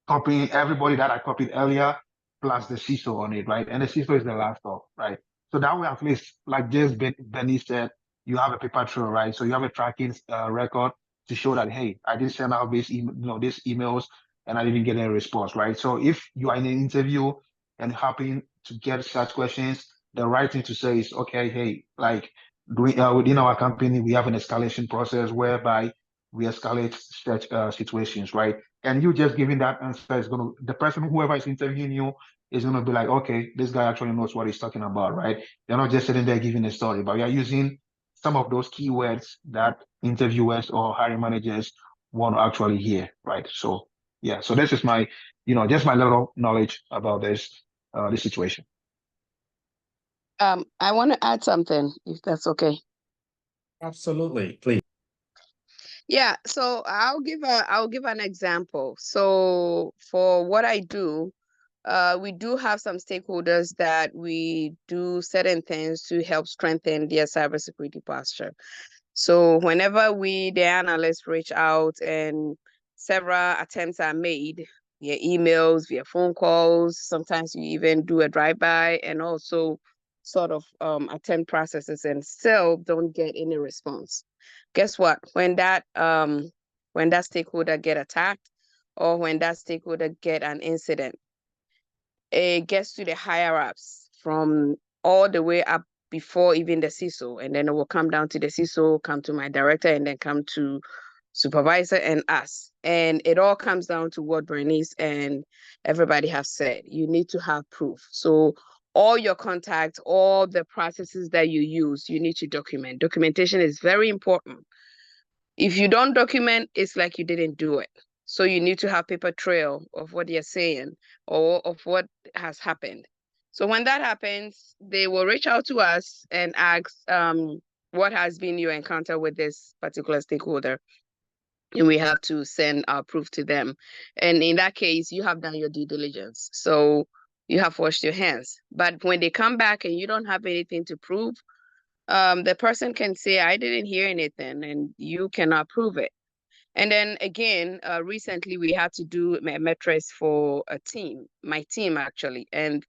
copying everybody that I copied earlier, plus the CISO on it, right? And the CISO is the last off, right? So that way, at least, like just Benny said, you have a paper trail, right? So you have a tracking record to show that, hey, I did send out these emails and I didn't get any response, right? So if you are in an interview and happen to get such questions, the right thing to say is, okay, hey, like within our company, we have an escalation process whereby we escalate such situations, right? And you just giving that answer is the person, whoever is interviewing you, is gonna be like, okay, this guy actually knows what he's talking about, right? You're not just sitting there giving a story, but you're using some of those keywords that interviewers or hiring managers want to actually hear, right? So yeah, so this is my, just my little knowledge about this situation. I want to add something, if that's okay. Absolutely, please. Yeah, so I'll give an example. So for what I do, we do have some stakeholders that we do certain things to help strengthen their cybersecurity posture. So whenever the analysts reach out and several attempts are made via emails, via phone calls, sometimes you even do a drive-by and also sort of attempt processes and still don't get any response. Guess what? When that stakeholder get attacked or when that stakeholder get an incident, it gets to the higher ups from all the way up before even the CISO, and then it will come down to the CISO, come to my director, and then come to supervisor and us. And it all comes down to what Bernice and everybody have said. You need to have proof. So all your contacts, all the processes that you use, you need to document. Documentation is very important. If you don't document, it's like you didn't do it. So you need to have paper trail of what you're saying or of what has happened. So when that happens, they will reach out to us and ask, what has been your encounter with this particular stakeholder? And we have to send our proof to them. And in that case, you have done your due diligence. So you have washed your hands. But when they come back and you don't have anything to prove, the person can say, I didn't hear anything, and you cannot prove it. And then again, recently we had to do metrics for a team, my team actually. And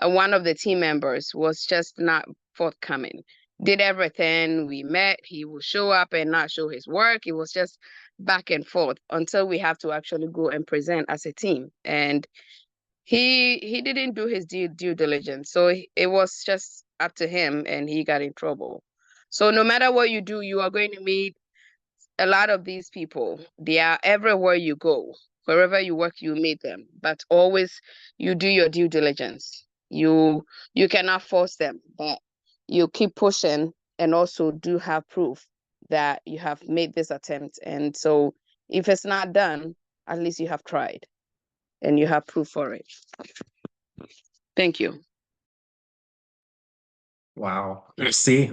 one of the team members was just not forthcoming. Did everything, we met, he will show up and not show his work. It was just back and forth until we have to actually go and present as a team. And he didn't do his due diligence. So it was just up to him and he got in trouble. So no matter what you do, you are going to meet a lot of these people. They are everywhere you go. Wherever you work, you meet them. But always you do your due diligence. You cannot force them, but you keep pushing and also do have proof that you have made this attempt. And so if it's not done, at least you have tried and you have proof for it. Thank you. Wow. See,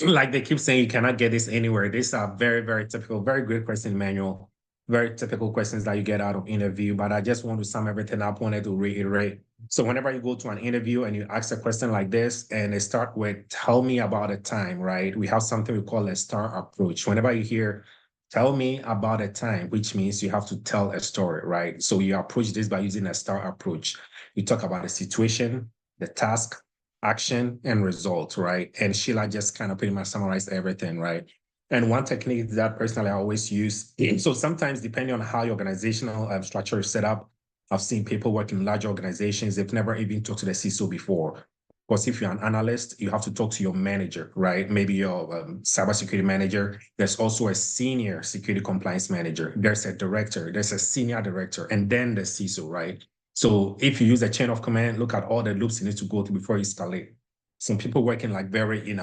like they keep saying, you cannot get this anywhere. These are very, very typical, very good question, Emmanuel. Very typical questions that you get out of interview, but I just want to sum everything up, wanted to reiterate. So whenever you go to an interview and you ask a question like this, and they start with, tell me about a time, right? We have something we call a STAR approach. Whenever you hear, tell me about a time, which means you have to tell a story, right? So you approach this by using a STAR approach. You talk about the situation, the task, action, and result, right? And Sheila just kind of pretty much summarized everything, right? And one technique that personally I always use, so sometimes depending on how your organizational structure is set up, I've seen people work in large organizations, they've never even talked to the CISO before. Because if you're an analyst, you have to talk to your manager, right? Maybe your cybersecurity manager. There's also a senior security compliance manager. There's a director, there's a senior director, and then the CISO, right? So if you use a chain of command, look at all the loops you need to go through before you escalate. Some people working like very,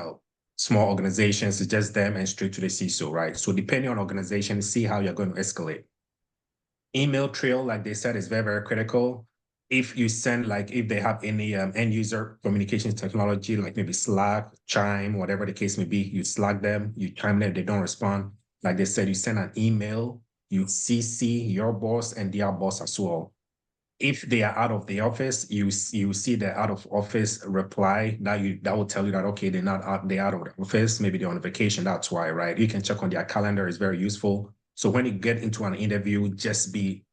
small organizations, it's just them and straight to the CISO, right? So depending on organization, see how you're going to escalate. Email trail, like they said, is very, very critical. If you send, like, if they have any end user communications technology, like maybe Slack, Chime, whatever the case may be, you Slack them, you Chime them, they don't respond. Like they said, you send an email, you CC your boss and their boss as well. If they are out of the office, you see the out of office reply that will tell you that, okay, they're out of the office, maybe they're on vacation. That's why, right? You can check on their calendar, is very useful. So when you get into an interview, just be,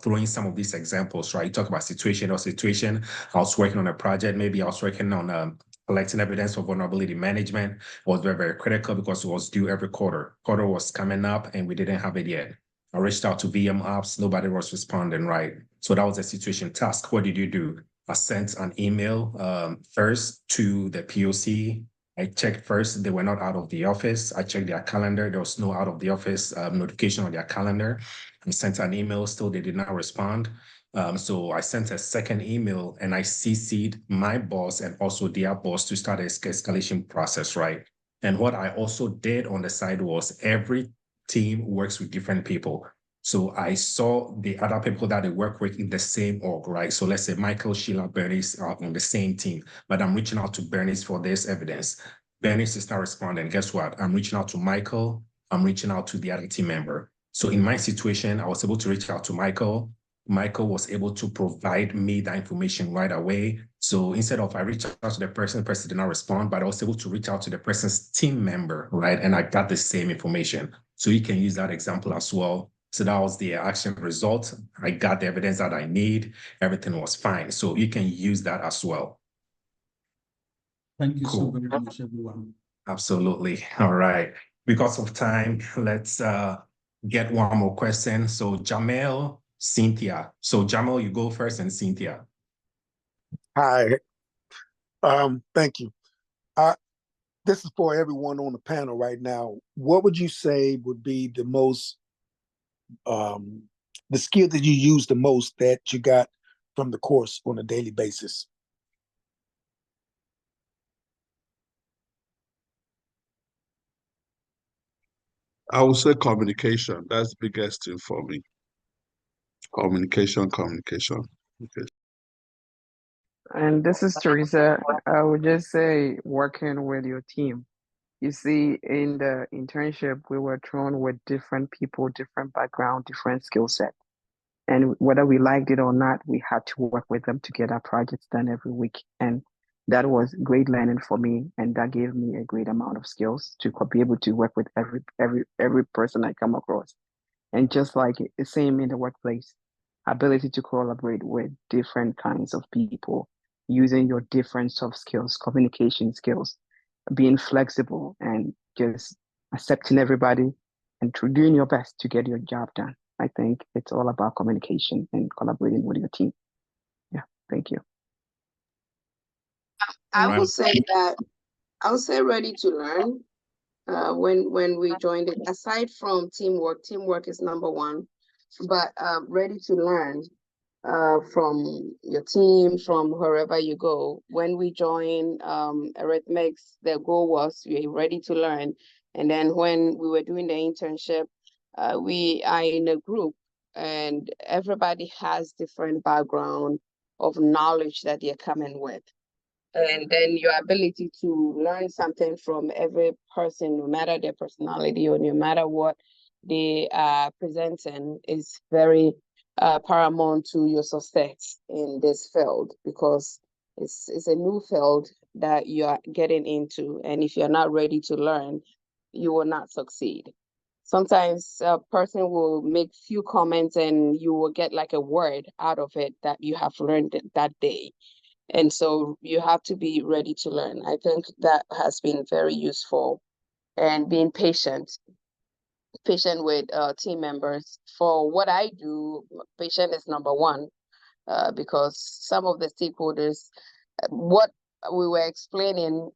throwing some of these examples, right? You talk about situation. I was working on a project, maybe I was working on collecting evidence for vulnerability management. It was very, very critical because it was due every quarter. Quarter was coming up and we didn't have it yet. I reached out to VM Ops, nobody was responding, right? So that was a situation task. What did you do? I sent an email first to the POC. I checked first, they were not out of the office. I checked their calendar. There was no out of the office notification on their calendar. I sent an email, still they did not respond. So I sent a second email and I CC'd my boss and also their boss to start an escalation process, right? And what I also did on the side was every team works with different people. So I saw the other people that they work with in the same org, right? So let's say Michael, Sheila, Bernice are on the same team, but I'm reaching out to Bernice for this evidence. Bernice is not responding. Guess what? I'm reaching out to Michael. I'm reaching out to the other team member. So in my situation, I was able to reach out to Michael. Michael was able to provide me that information right away. So instead of I reached out to the person did not respond, but I was able to reach out to the person's team member, right? And I got the same information. So you can use that example as well. So that was the action result. I got the evidence that I need. Everything was fine. So you can use that as well. Thank you so Cool. very much, everyone. Absolutely. All right. Because of time, let's get one more question. So Jamel, Cynthia. So Jamel, you go first, and Cynthia. Hi. Thank you. This is for everyone on the panel right now. What would you say would be the most, the skill that you use the most that you got from the course on a daily basis? I would say communication. That's the biggest thing for me. Communication. Okay. And this is Teresa. I would just say working with your team. You see, in the internship, we were thrown with different people, different background, different skill set. And whether we liked it or not, we had to work with them to get our projects done every week. And that was great learning for me. And that gave me a great amount of skills to be able to work with every person I come across. And just like the same in the workplace, ability to collaborate with different kinds of people, using your different soft skills, communication skills, being flexible and just accepting everybody and doing your best to get your job done. I think it's all about communication and collaborating with your team. Yeah, thank you. I will say that I would say ready to learn. When we joined it, aside from teamwork is number one, but ready to learn from your team, from wherever you go. When we joined Eretmis, the goal was we are ready to learn. And then when we were doing the internship, we are in a group and everybody has different background of knowledge that they're coming with. And then your ability to learn something from every person, no matter their personality or no matter what they are presenting, is very paramount to your success in this field, because it's a new field that you are getting into. And if you're not ready to learn, you will not succeed. Sometimes a person will make few comments and you will get like a word out of it that you have learned that day. And so you have to be ready to learn. I think that has been very useful. And being patient with team members. For what I do, patient is number one, because some of the stakeholders, what we were explaining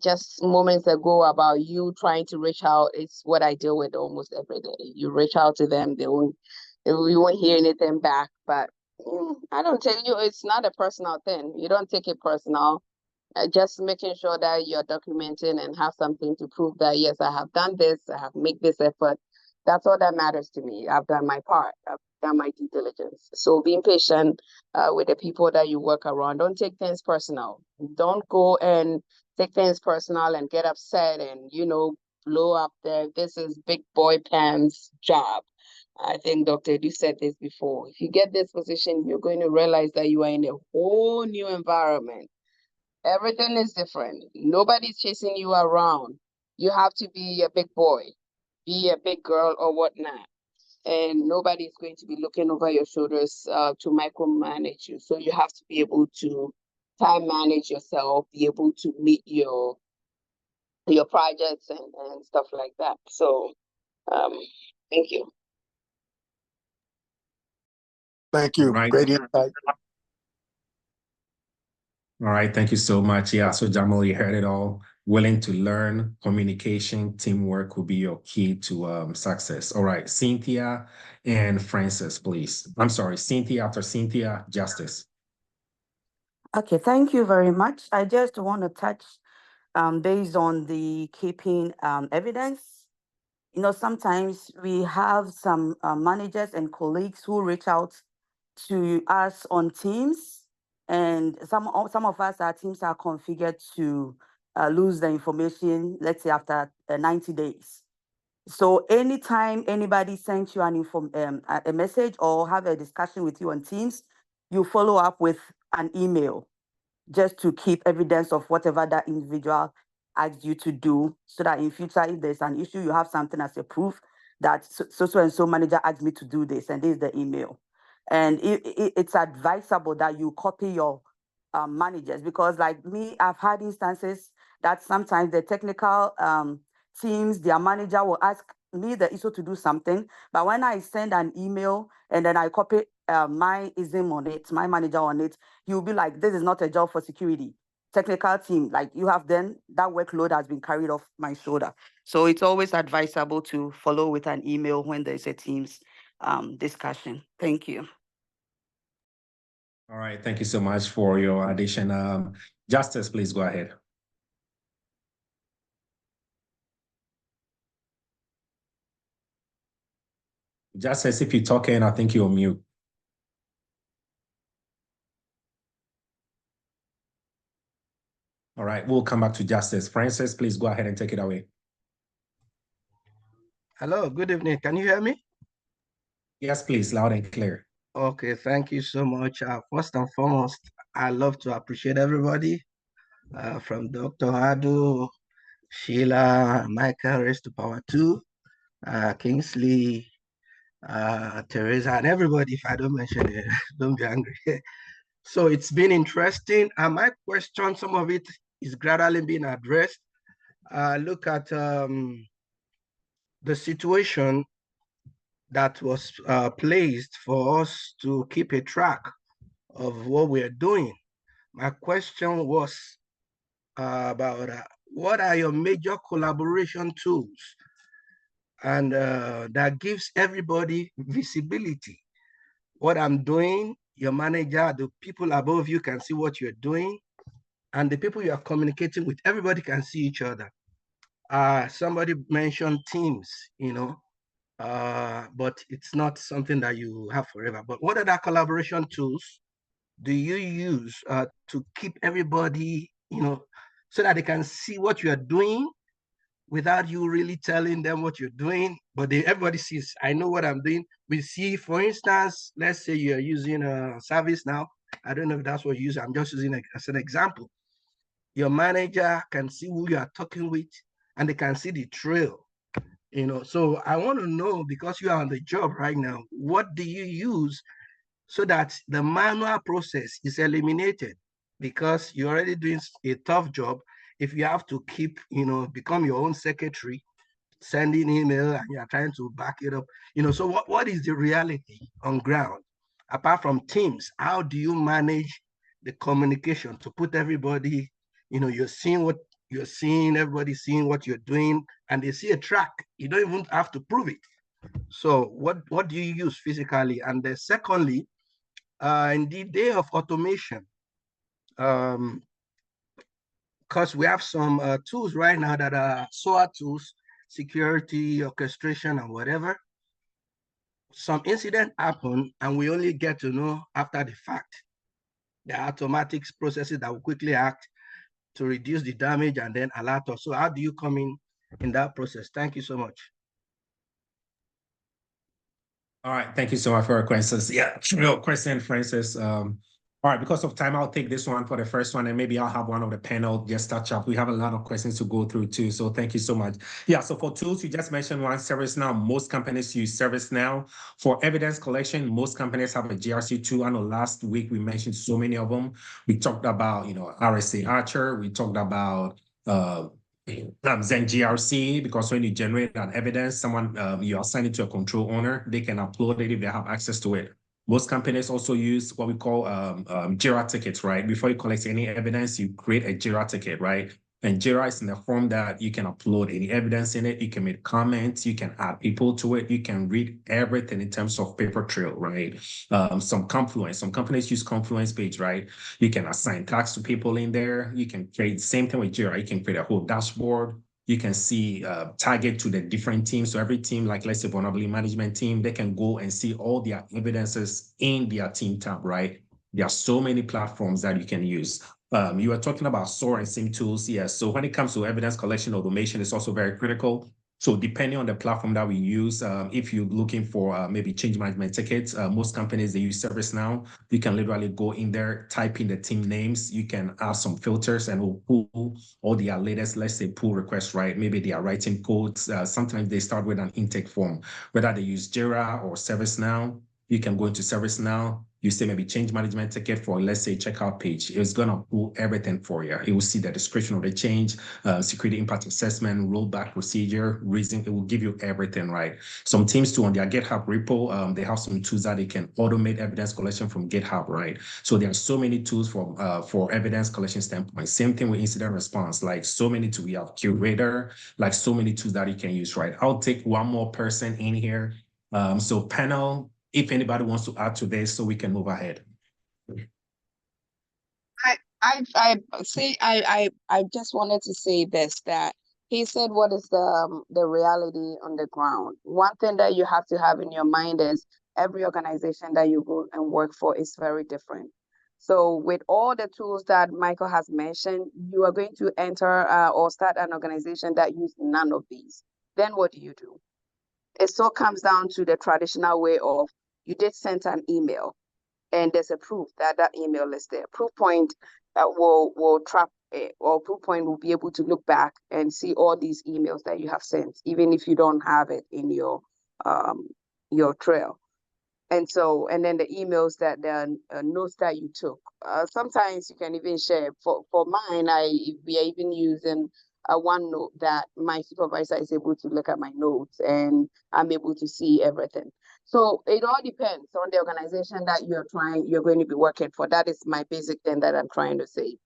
just moments ago about you trying to reach out, is what I deal with almost every day. You reach out to them, you won't hear anything back, but I don't tell you, it's not a personal thing. You don't take it personal. Just making sure that you're documenting and have something to prove that, yes, I have done this, I have made this effort. That's all that matters to me. I've done my part. I've done my due diligence. So being patient with the people that you work around. Don't take things personal. Don't go and take things personal and get upset and, blow up there. This is big boy Pam's job. I think, Doctor, you said this before. If you get this position, you're going to realize that you are in a whole new environment. Everything is different. Nobody's chasing you around. You have to be a big boy, be a big girl or whatnot. And nobody's going to be looking over your shoulders to micromanage you. So you have to be able to time manage yourself, be able to meet your projects and stuff like that. So thank you. Thank you. Right. Great insight. All right, thank you so much. Yeah, so Jamal, you heard it all. Willing to learn, communication, teamwork will be your key to success. All right, Cynthia and Francis, please. I'm sorry, Cynthia after Cynthia, Justice. Okay, thank you very much. I just want to touch based on the keeping evidence. Sometimes we have some managers and colleagues who reach out to us on Teams, and some of us, our teams are configured to lose the information, let's say after 90 days. So anytime anybody sends you a message or have a discussion with you on Teams, you follow up with an email just to keep evidence of whatever that individual asked you to do, so that in future, if there's an issue, you have something as a proof that so and so manager asked me to do this, and this is the email. And it's advisable that you copy your managers, because like me, I've had instances that sometimes the technical teams, their manager will ask me the issue to do something, but when I send an email and then I copy my ism on it, my manager on it, you'll be like, this is not a job for security. Technical team, like you have then, that workload has been carried off my shoulder. So it's always advisable to follow with an email when there's a Teams discussion. Thank you. All right, thank you so much for your addition. Justice, please go ahead. Justice, if you're talking, I think you're mute. All right, we'll come back to Justice. Francis, please go ahead and take it away. Hello, good evening. Can you hear me? Yes, please, loud and clear. Okay, thank you so much. First and foremost, I love to appreciate everybody from Dr. Hadu, Sheila, Michael, raised to power 2, Kingsley, Teresa, and everybody. If I don't mention it, don't be angry. So it's been interesting. And my question, some of it is gradually being addressed. Look at the situation that was placed for us to keep a track of what we're doing. My question was about what are your major collaboration tools, and that gives everybody visibility. What I'm doing, your manager, the people above you can see what you're doing, and the people you are communicating with, everybody can see each other. Somebody mentioned Teams, but it's not something that you have forever. But what other collaboration tools do you use to keep everybody, so that they can see what you are doing without you really telling them what you're doing, but everybody sees, I know what I'm doing. We see, for instance, let's say you're using a service now. I don't know if that's what you use. I'm just using it as an example. Your manager can see who you are talking with, and they can see the trail. So I want to know, because you are on the job right now, what do you use so that the manual process is eliminated? Because you're already doing a tough job. If you have to keep, become your own secretary, sending email, and you're trying to back it up, so what is the reality on ground? Apart from Teams, how do you manage the communication to put everybody, you're seeing what you're seeing, everybody's seeing what you're doing, and they see a track. You don't even have to prove it. So what do you use physically? And then secondly, in the day of automation, because we have some tools right now that are SOA tools, security, orchestration, and whatever. Some incident happen, and we only get to know after the fact. There are automatic processes that will quickly act to reduce the damage and then alert us. So how do you come in that process? Thank you so much. All right, thank you so much for your questions. Yeah, real question, Francis. All right, because of time, I'll take this one for the first one, and maybe I'll have one of the panel just touch up. We have a lot of questions to go through too, so thank you so much. Yeah, so for tools, you just mentioned one, ServiceNow. Most companies use ServiceNow. For evidence collection, most companies have a GRC tool. I know last week we mentioned so many of them. We talked about, RSA Archer. We talked about Zen GRC, because when you generate an evidence, someone you assign it to a control owner, they can upload it if they have access to it. Most companies also use what we call JIRA tickets, right? Before you collect any evidence, you create a JIRA ticket, right? And JIRA is in the form that you can upload any evidence in it. You can make comments. You can add people to it. You can read everything in terms of paper trail, right? Some companies use Confluence page, right? You can assign tags to people in there. You can create, same thing with JIRA. You can create a whole dashboard. You can see target to the different teams. So every team, like let's say vulnerability management team, they can go and see all their evidences in their team tab, right? There are so many platforms that you can use. You were talking about SOAR and SIM tools. Yes. So when it comes to evidence collection, automation is also very critical. So depending on the platform that we use, if you're looking for maybe change management tickets, most companies, they use ServiceNow. You can literally go in there, type in the team names. You can add some filters and will pull all their latest, let's say, pull requests, right? Maybe they are writing codes. Sometimes they start with an intake form, whether they use Jira or ServiceNow. You can go into ServiceNow. You say maybe change management ticket for, let's say, checkout page. It's going to pull everything for you. It will see the description of the change, security impact assessment, rollback procedure, reason. It will give you everything, right? Some teams too, on their GitHub repo, they have some tools that they can automate evidence collection from GitHub, right? So there are so many tools for evidence collection standpoint. Same thing with incident response, like so many tools. We have Curator, like so many tools that you can use, right? I'll take one more person in here. So panel, if anybody wants to add to this, so we can move ahead. I just wanted to say this, that he said, what is the reality on the ground? One thing that you have to have in your mind is every organization that you go and work for is very different. So with all the tools that Michael has mentioned, you are going to enter or start an organization that use none of these. Then what do? It still comes down to the traditional way of, you did send an email and there's a proof that that email is there. Proof point that will track it, or proof point will be able to look back and see all these emails that you have sent, even if you don't have it in your trail. And so, and then the emails that the notes that you took. Sometimes you can even share. For mine, we are even using OneNote that my supervisor is able to look at my notes and I'm able to see everything. So it all depends on the organization that you're going to be working for. That is my basic thing that I'm trying to say.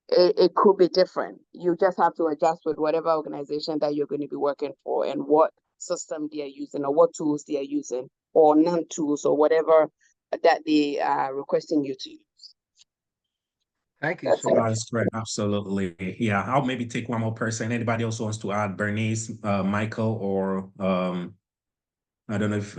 It could be different. You just have to adjust with whatever organization that you're going to be working for and what system they are using or what tools they are using, or non-tools or whatever that they are requesting you to use. Thank you so much. That's great. Absolutely. Yeah, I'll maybe take one more person. Anybody else wants to add? Bernice, Michael, or I don't know if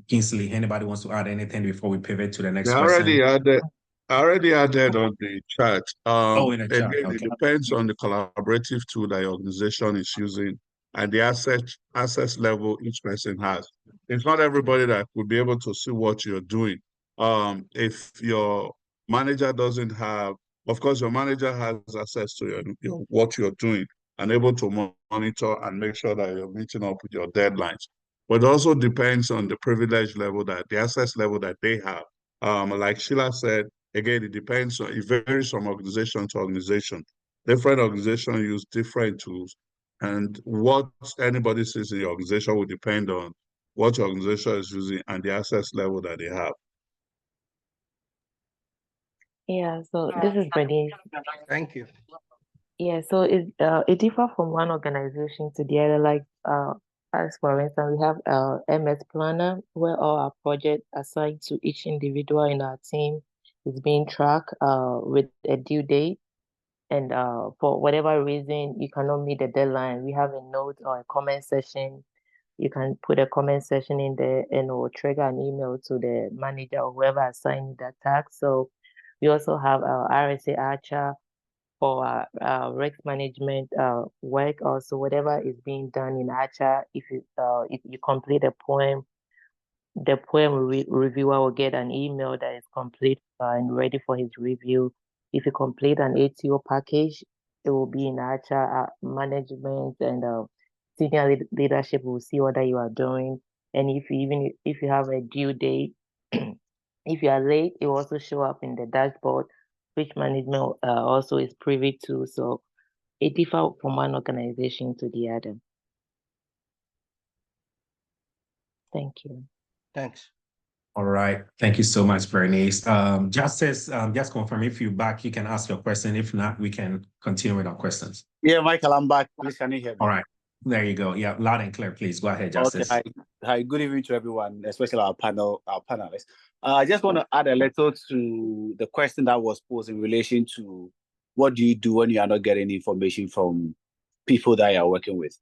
Kingsley, anybody wants to add anything before we pivot to the next They person? already added. I already added on the chat. In the chat. Again, Okay. it depends on the collaborative tool that your organization is using and the access level each person has. It's not everybody that will be able to see what you're doing. If your manager doesn't have, of course, your manager has access to your what you're doing and able to monitor and make sure that you're meeting up with your deadlines. But it also depends on the privilege level the access level that they have. Like Sheila said, again, it depends on, it varies from organization to organization. Different organizations use different tools, and what anybody sees in the organization will depend on what your organization is using and the access level that they have. Yeah, so this is Bernice. Thank you. Yeah, so it differs from one organization to the other. Like as for instance, we have MS Planner where all our projects assigned to each individual in our team is being tracked with a due date. And for whatever reason you cannot meet the deadline, we have a note or a comment section. You can put a comment section in there and it will trigger an email to the manager or whoever assigned you that task. So we also have our RSA Archer for risk management work. Also, whatever is being done in Archer, if you complete a poem, the poem reviewer will get an email that is complete and ready for his review. If you complete an ATO package, it will be in Archer management, and senior leadership will see what you are doing. And if you have a due date, if you are late, it will also show up in the dashboard, which management also is privy to. So it differs from one organization to the other. Thank you. Thanks. All right. Thank you so much, Bernice. Justice, just confirm if you're back, you can ask your question. If not, we can continue with our questions. Yeah, Michael, I'm back. Please, can you hear me? All right. There you go. Yeah, loud and clear, please. Go ahead, Justice. Okay. Hi. Good evening to everyone, especially our panelists. I just want to add a little to the question that was posed in relation to what do you do when you are not getting information from people that you are working with.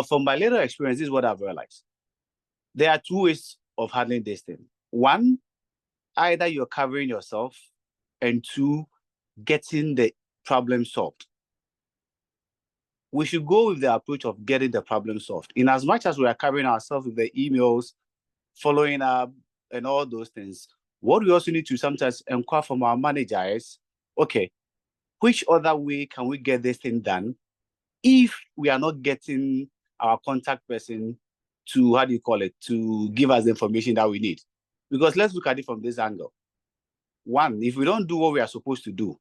From my little experience, this is what I've realized. There are two ways of handling this thing. One, either you're covering yourself, and two, getting the problem solved. We should go with the approach of getting the problem solved. In as much as we are covering ourselves with the emails, following up, and all those things, what we also need to sometimes inquire from our manager is, okay, which other way can we get this thing done if we are not getting our contact person to, to give us the information that we need? Because let's look at it from this angle. One, if we don't do what we are supposed to do,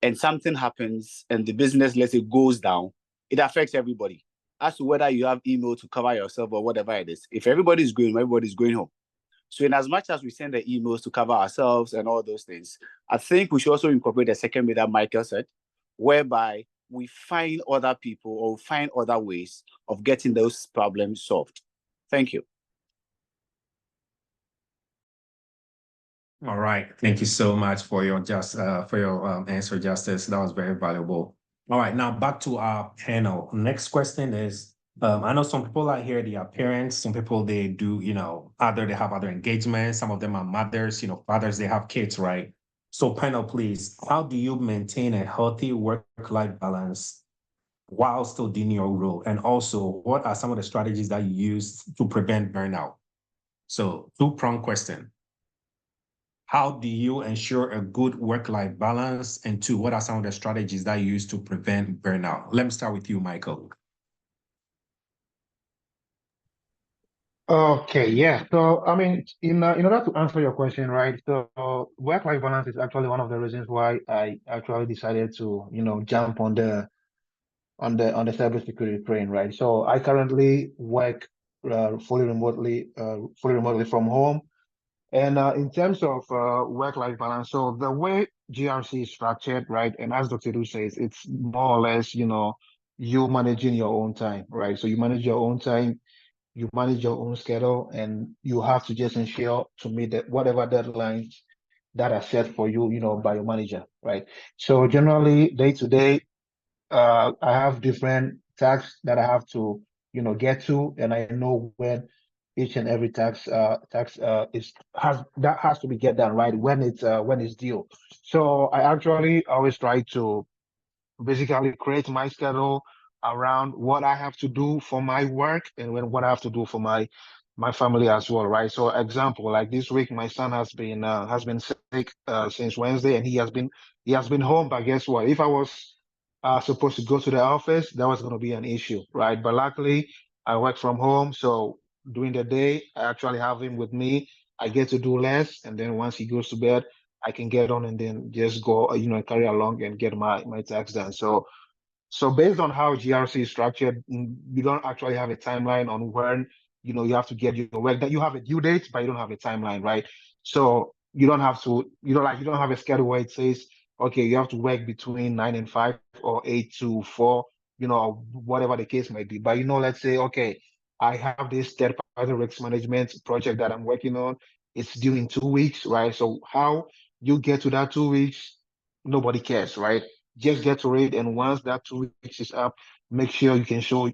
and something happens and the business, let's say, goes down, it affects everybody. As to whether you have email to cover yourself or whatever it is. If everybody's going, everybody's going home. So in as much as we send the emails to cover ourselves and all those things, I think we should also incorporate the second way that Michael said, whereby we find other people or find other ways of getting those problems solved. Thank you. All right. Thank you so much for your answer, Justice. That was very valuable. All right. Now back to our panel. Next question is, I know some people out here, they are parents. Some people, they do, they have other engagements. Some of them are mothers, fathers, they have kids, right? So panel, please, how do you maintain a healthy work-life balance while still doing your role? And also, what are some of the strategies that you use to prevent burnout? So two-pronged question. How do you ensure a good work-life balance? And two, what are some of the strategies that you use to prevent burnout? Let me start with you, Michael. Okay, yeah. So, I mean, in order to answer your question, right? So, work-life balance is actually one of the reasons why I actually decided to, jump on the cybersecurity train, right? So, I currently work fully remotely from home. And in terms of work-life balance, so the way GRC is structured, right? And as Dr. Du says, it's more or less, you managing your own time, right? So you manage your own time, you manage your own schedule, and you have to just ensure to meet whatever deadlines that are set for you, by your manager, right? So generally, day to day, I have different tasks that I have to, get to, and I know when each and every tax has to be get done right when it's due. So I actually always try to basically create my schedule around what I have to do for my work and what I have to do for my family as well, right? So example, like this week, my son has been sick since Wednesday, and he has been home. But guess what? If I was supposed to go to the office, that was going to be an issue, right? But luckily, I work from home, so during the day, I actually have him with me. I get to do less, and then once he goes to bed, I can get on and then just go, carry along and get my tax done. So based on how GRC is structured, you don't actually have a timeline on when, you have to get your work done. You have a due date, but you don't have a timeline, right? So you don't have to, you don't have a schedule where it says, okay, you have to work between 9 and 5 or 8 to 4, whatever the case might be. But, let's say, okay, I have this third-party risk management project that I'm working on. It's due in 2 weeks, right? So how you get to that 2 weeks, nobody cares, right? Just get to it, and once that 2 weeks is up, make sure you can show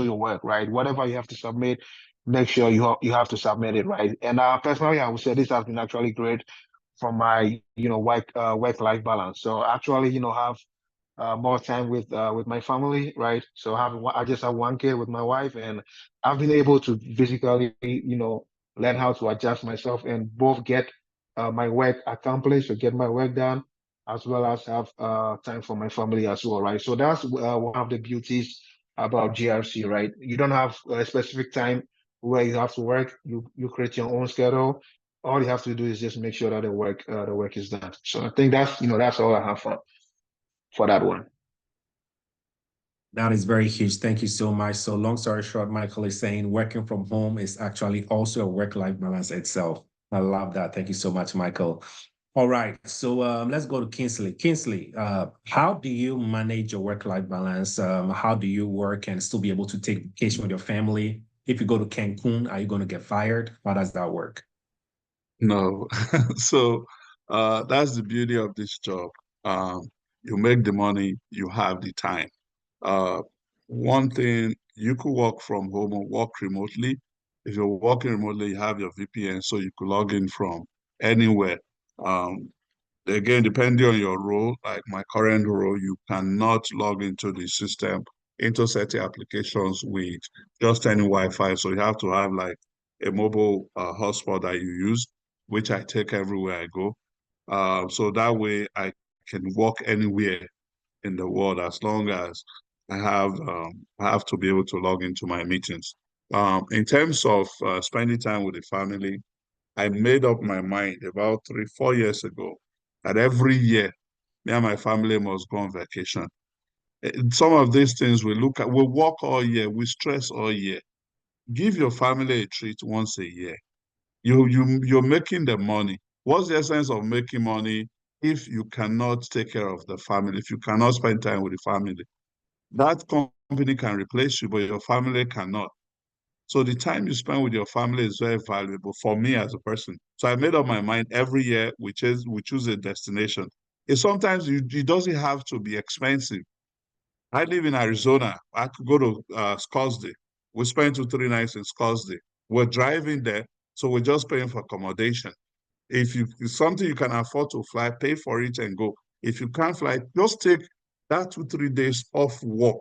your work, right? Whatever you have to submit, make sure you have to submit it, right? And personally, I would say this has been actually great for my work life balance. So actually, have more time with my family, right? So I just have one kid with my wife, and I've been able to basically, learn how to adjust myself and both get my work accomplished or get my work done, as well as have time for my family as well, right? So that's one of the beauties about GRC, right? You don't have a specific time where you have to work. You create your own schedule. All you have to do is just make sure that the work is done. So I think that's all I have for that one. That is very huge. Thank you so much. So long story short, Michael is saying working from home is actually also a work-life balance itself. I love that. Thank you so much, Michael. All right. So let's go to Kingsley. Kingsley, how do you manage your work-life balance? How do you work and still be able to take vacation with your family? If you go to Cancun, are you going to get fired? How does that work? No. So that's the beauty of this job. You make the money, you have the time. Uh, One thing, you could work from home or work remotely. If you're working remotely, you have your VPN, so you could log in from anywhere. Um, Again, depending on your role, like my current role, you cannot log into the system, into certain applications with just any Wi-Fi. So you have to have like a mobile hotspot that you use, which I take everywhere I go. So that way I can walk anywhere in the world as long as I have to be able to log into my meetings. In terms of spending time with the family, I made up my mind about 3, 4 years ago that every year me and my family must go on vacation. Some of these things we work all year, we stress all year. Give your family a treat once a year. You're making the money. What's the essence of making money if you cannot take care of the family, if you cannot spend time with the family? That company can replace you, but your family cannot. So the time you spend with your family is very valuable for me as a person. So I made up my mind every year we choose a destination. Sometimes it doesn't have to be expensive. I live in Arizona. I could go to Scottsdale. We spent 2, 3 nights in Scottsdale. We're driving there, so we're just paying for accommodation. If it's something you can afford to fly, pay for it and go. If you can't fly, just take that 2, 3 days off work.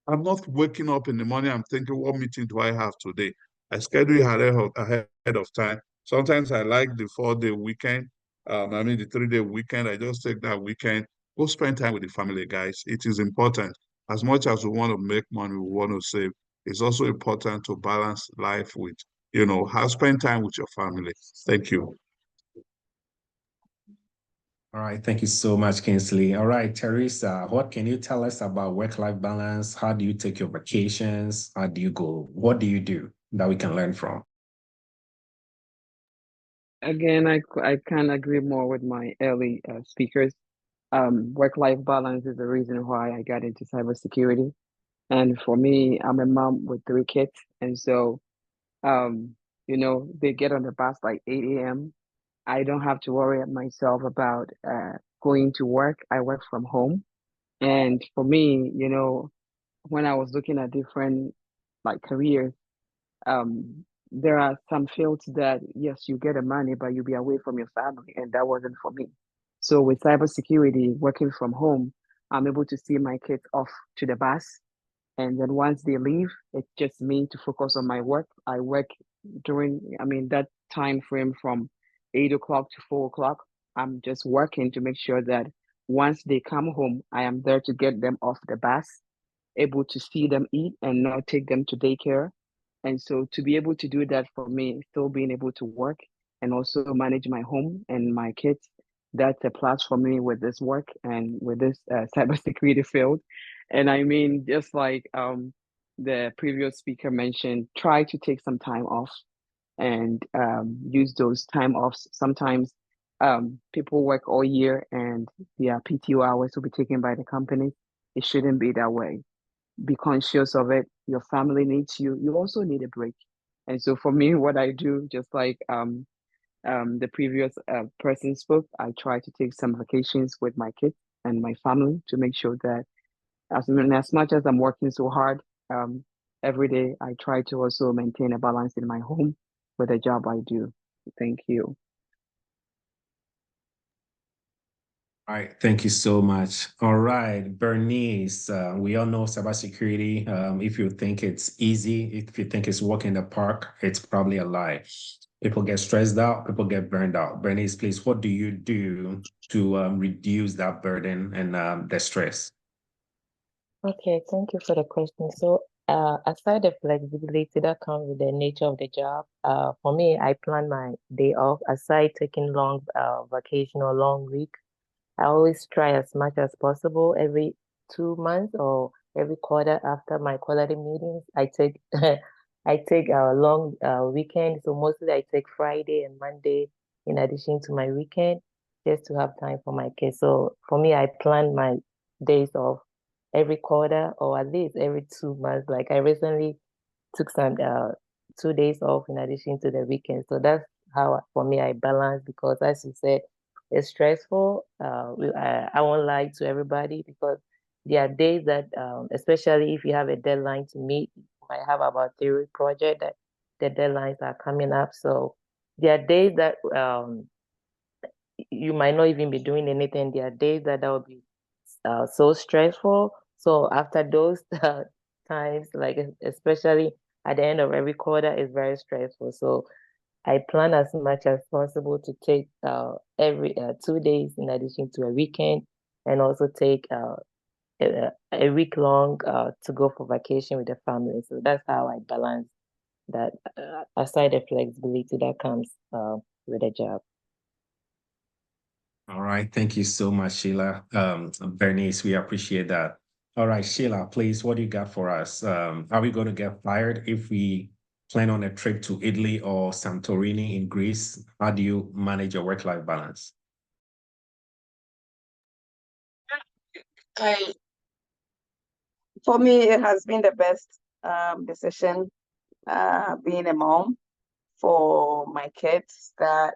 I'm not waking up in the morning. I'm thinking, what meeting do I have today? I schedule it ahead of time. Sometimes I like the 4-day weekend. The 3-day weekend. I just take that weekend, go spend time with the family, guys. It is important. As much as we want to make money, we want to save. It's also important to balance life with, how spend time with your family. Thank you. All right, thank you so much, Kingsley. All right, Teresa, what can you tell us about work-life balance? How do you take your vacations? How do you go? What do you do that we can learn from? Again, I can't agree more with my early speakers. Work-life balance is the reason why I got into cybersecurity. And for me, I'm a mom with 3 kids. And so, they get on the bus like 8 a.m. I don't have to worry myself about going to work. I work from home. And for me, when I was looking at different like careers, there are some fields that, yes, you get the money, but you'll be away from your family, and that wasn't for me. So with cybersecurity, working from home, I'm able to see my kids off to the bus. And then once they leave, it's just me to focus on my work. I work during, that time frame from 8 o'clock to 4 o'clock. I'm just working to make sure that once they come home, I am there to get them off the bus, able to see them eat and not take them to daycare. And so to be able to do that for me, still being able to work and also manage my home and my kids, that's a plus for me with this work and with this cybersecurity field. And just like the previous speaker mentioned, try to take some time off and use those time offs. Sometimes people work all year and their PTO hours will be taken by the company. It shouldn't be that way. Be conscious of it. Your family needs you. You also need a break. And so for me, what I do, just like the previous person spoke, I try to take some vacations with my kids and my family to make sure that as much as I'm working so hard every day, I try to also maintain a balance in my home with the job I do. Thank you. All right, thank you so much. All right, Bernice, we all know cybersecurity. If you think it's easy, if you think it's walk in the park, it's probably a lie. People get stressed out, people get burned out. Bernice, please, what do you do to reduce that burden and the stress? Okay, thank you for the question. So, aside the flexibility that comes with the nature of the job, for me, I plan my day off. Aside taking long vacation or long week, I always try as much as possible every 2 months or every quarter after my quality meetings. I take I take a long weekend. So mostly I take Friday and Monday in addition to my weekend just to have time for my kids. So for me, I plan my days off every quarter or at least every 2 months. Like I recently took some 2 days off in addition to the weekend. So that's how for me I balance because as you said, it's stressful. I won't lie to everybody because there are days that, especially if you have a deadline to meet, you might have about 3 projects that the deadlines are coming up. So there are days that you might not even be doing anything. There are days that will be so stressful. So after those times, like especially at the end of every quarter, is very stressful. So I plan as much as possible to take every 2 days in addition to a weekend, and also take a week long to go for vacation with the family. So that's how I balance that aside the flexibility that comes with a job. All right, thank you so much, Sheila. Bernice, we appreciate that. All right, Sheila, please, what do you got for us? Are we going to get fired if we plan on a trip to Italy or Santorini in Greece? How do you manage your work-life balance? For me, it has been the best decision being a mom for my kids that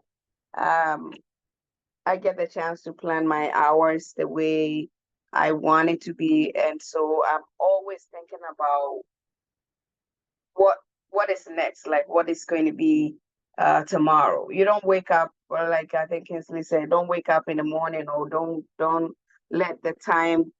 I get the chance to plan my hours the way I want it to be. And so I'm always thinking about what is next, like what is going to be tomorrow. You don't wake up, or like I think Kinsley said, don't wake up in the morning or don't let the time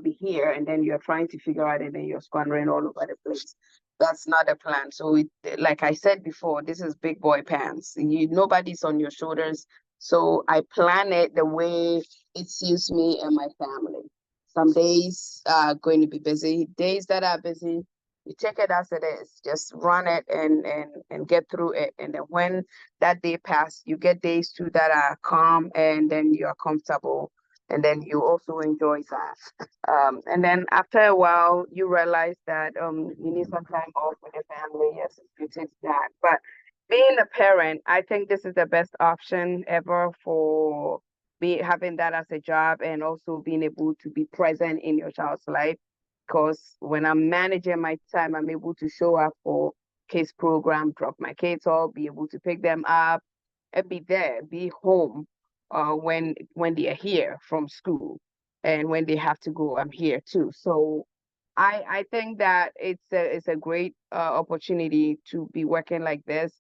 be here and then you're trying to figure out and then you're squandering all over the place. That's not a plan. So like I said before, this is big boy pants. Nobody's on your shoulders. So I plan it the way it suits me and my family. Some days are going to be busy. Days that are busy, you take it as it is. Just run it and get through it. And then when that day passes, you get days too that are calm and then you're comfortable. And then you also enjoy that. And then after a while, you realize that you need some time off with your family. Yes, you take that. But being a parent, I think this is the best option ever for having that as a job and also being able to be present in your child's life. Because when I'm managing my time, I'm able to show up for kids program, drop my kids off, be able to pick them up, and be there, be home when they are here from school. And when they have to go, I'm here too. So I think that it's a great opportunity to be working like this.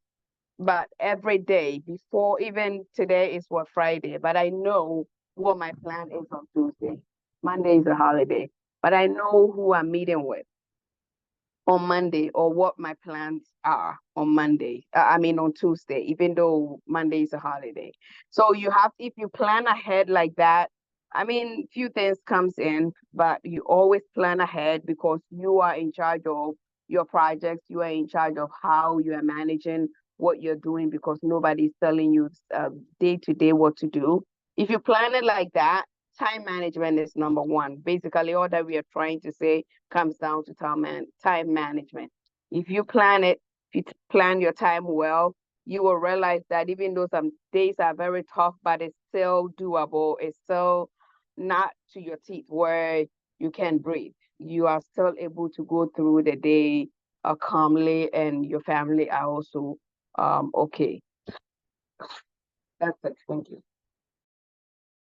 But every day before, even today is what, Friday, but I know what my plan is on Tuesday. Monday is a holiday, but I know who I'm meeting with on Monday or what my plans are on Monday. I mean on Tuesday, even though Monday is a holiday. So you have, if you plan ahead like that, I mean, few things comes in, but you always plan ahead because you are in charge of your projects. You are in charge of how you are managing what you're doing because nobody's telling you day to day what to do. If you plan it like that, time management is number one. Basically, all that we are trying to say comes down to time management. If you plan it, if you plan your time well, you will realize that even though some days are very tough, but it's still doable. It's still not to your teeth where you can breathe. You are still able to go through the day calmly, and your family are also okay. That's it. Thank you.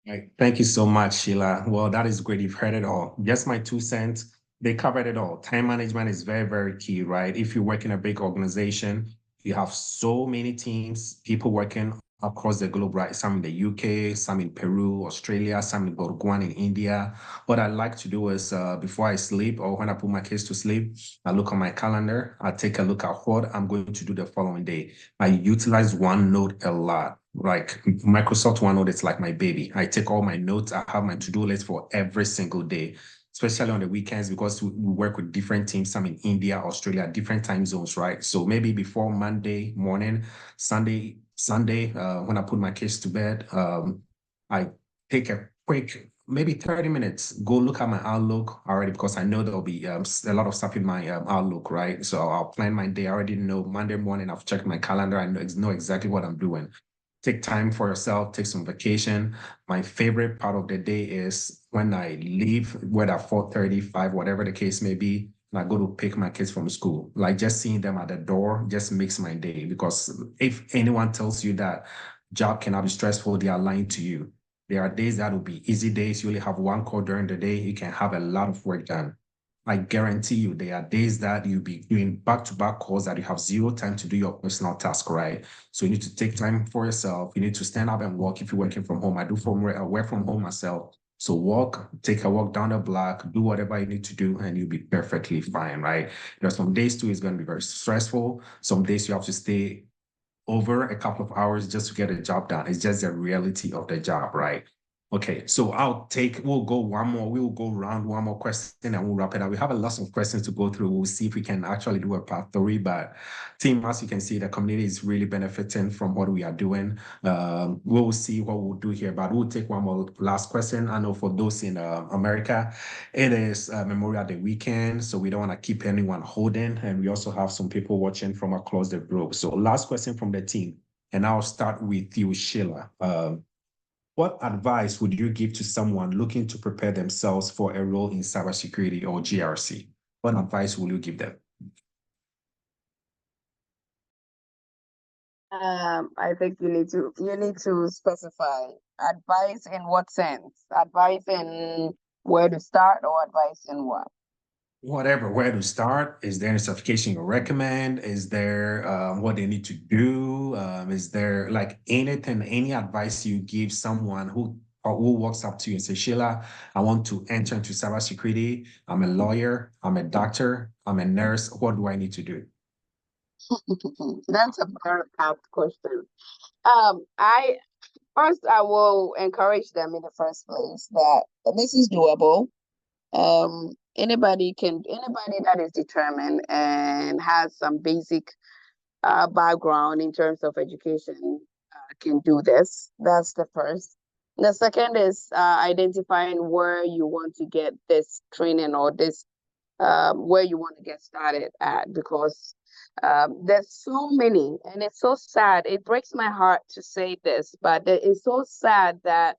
Right. Thank you so much, Sheila. Well, that is great. You've heard it all. Just my 2 cents. They covered it all. Time management is very, very key, right? If you work in a big organization, you have so many teams, people working across the globe, right? Some in the UK, some in Peru, Australia, some in Botswana, in India. What I like to do is before I sleep or when I put my kids to sleep, I look on my calendar, I take a look at what I'm going to do the following day. I utilize OneNote a lot. Like Microsoft OneNote, it's like my baby. I take all my notes. I have my to-do list for every single day, especially on the weekends because we work with different teams, some in India, Australia, different time zones, right? So maybe before Monday morning, Sunday, when I put my kids to bed, I take a quick, maybe 30 minutes, go look at my Outlook already because I know there'll be a lot of stuff in my Outlook, right? So I'll plan my day. I already know Monday morning, I've checked my calendar. I know exactly what I'm doing. Take time for yourself, take some vacation. My favorite part of the day is when I leave, whether 4:30, 5, whatever the case may be, and I go to pick my kids from school. Like just seeing them at the door just makes my day because if anyone tells you that job cannot be stressful, they are lying to you. There are days that will be easy days. You only have one call during the day. You can have a lot of work done. I guarantee you there are days that you'll be doing back-to-back calls that you have zero time to do your personal task, right? So you need to take time for yourself. You need to stand up and walk if you're working from home. I work from home myself. So walk, take a walk down the block, do whatever you need to do, and you'll be perfectly fine, right? There's some days too, it's going to be very stressful. Some days you have to stay over a couple of hours just to get a job done. It's just the reality of the job, right? Okay, so we'll go around one more question and we'll wrap it up. We have a lot of questions to go through. We'll see if we can actually do a part 3, but team, as you can see, the community is really benefiting from what we are doing. We'll see what we'll do here, but we'll take one more last question. I know for those in America, it is Memorial Day weekend, so we don't want to keep anyone holding, and we also have some people watching from across the globe. So last question from the team, and I'll start with you, Sheila. What advice would you give to someone looking to prepare themselves for a role in cybersecurity or GRC? What advice will you give them? I think you need to specify advice in what sense? Advice in where to start or advice in what? Whatever, where to start? Is there any certification you recommend? Is there what they need to do? Is there like anything, any advice you give someone who walks up to you and says, Sheila, I want to enter into cybersecurity. I'm a lawyer, I'm a doctor, I'm a nurse. What do I need to do? That's a very apt question. I will encourage them in the first place that this is doable. Anybody that is determined and has some basic background in terms of education can do this. That's the first. The second is identifying where you want to get this training or this where you want to get started at, because there's so many, and it's so sad. It breaks my heart to say this, but it's so sad that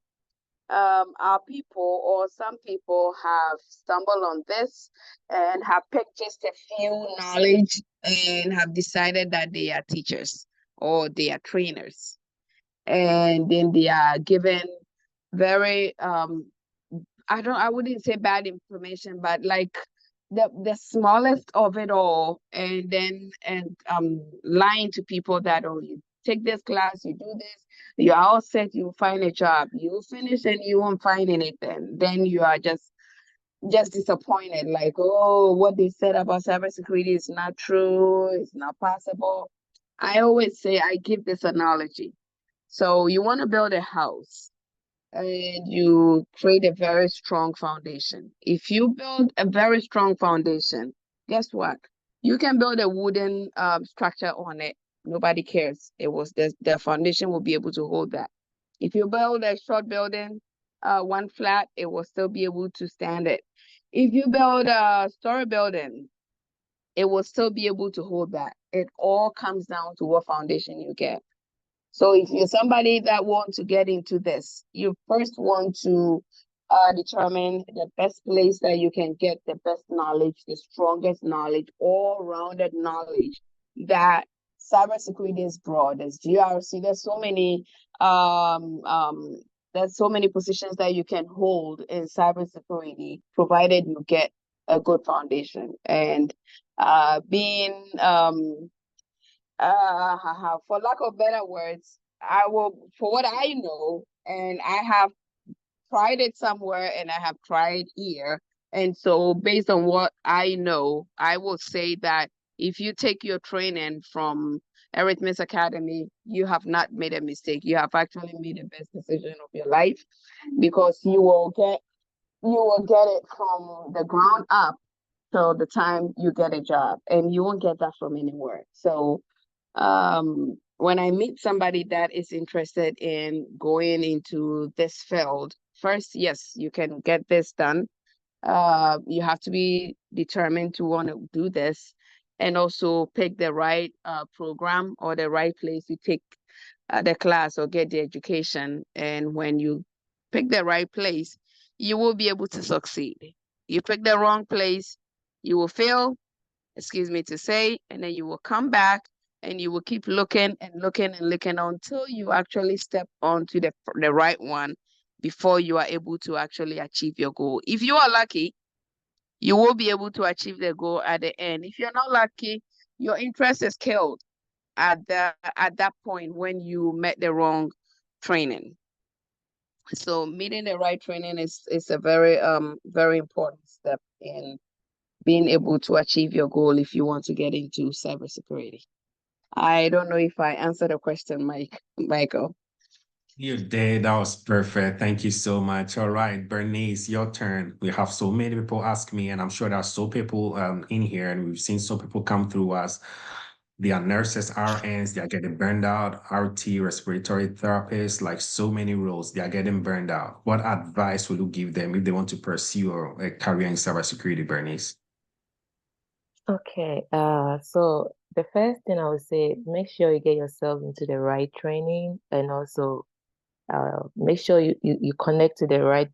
our people or some people have stumbled on this and have picked just a few knowledge and have decided that they are teachers or they are trainers, and then they are given very I wouldn't say bad information, but like the smallest of it all, and then lying to people that, oh, you take this class, you do this, you're all set, you find a job, you finish and you won't find anything. Then you are just disappointed, like, oh, what they said about cybersecurity is not true, it's not possible. I always say, I give this analogy. So you want to build a house and you create a very strong foundation. If you build a very strong foundation, guess what? You can build a wooden structure on it. Nobody cares. The foundation will be able to hold that. If you build a short building, one flat, it will still be able to stand it. If you build a story building, it will still be able to hold that. It all comes down to what foundation you get. So if you're somebody that wants to get into this, you first want to determine the best place that you can get the best knowledge, the strongest knowledge, all-rounded knowledge. That cybersecurity is broad. There's GRC. There's so many positions that you can hold in cybersecurity, provided you get a good foundation. And being for lack of better words, for what I know, and I have tried it somewhere and I have tried here. And so based on what I know, I will say that if you take your training from Eretmis Academy, you have not made a mistake. You have actually made the best decision of your life, because you will get it from the ground up till the time you get a job, and you won't get that from anywhere. So when I meet somebody that is interested in going into this field, first, yes, you can get this done. You have to be determined to want to do this, and also pick the right program or the right place to take the class or get the education. And when you pick the right place, you will be able to succeed. You pick the wrong place, you will fail, excuse me to say, and then you will come back and you will keep looking and looking and looking until you actually step onto the right one before you are able to actually achieve your goal. If you are lucky, you will be able to achieve the goal at the end. If you're not lucky, your interest is killed at that point when you met the wrong training. So meeting the right training is a very important step in being able to achieve your goal if you want to get into cybersecurity. I don't know if I answered the question, Michael. You did. That was perfect. Thank you so much. All right, Bernice, your turn. We have so many people ask me, and I'm sure there are so people in here, and we've seen some people come through us. They are nurses, RNs, they are getting burned out, RT, respiratory therapists, like so many roles, they are getting burned out. What advice will you give them if they want to pursue a career in cybersecurity, Bernice? Okay, so the first thing I would say, make sure you get yourself into the right training, and also make sure you connect to the right,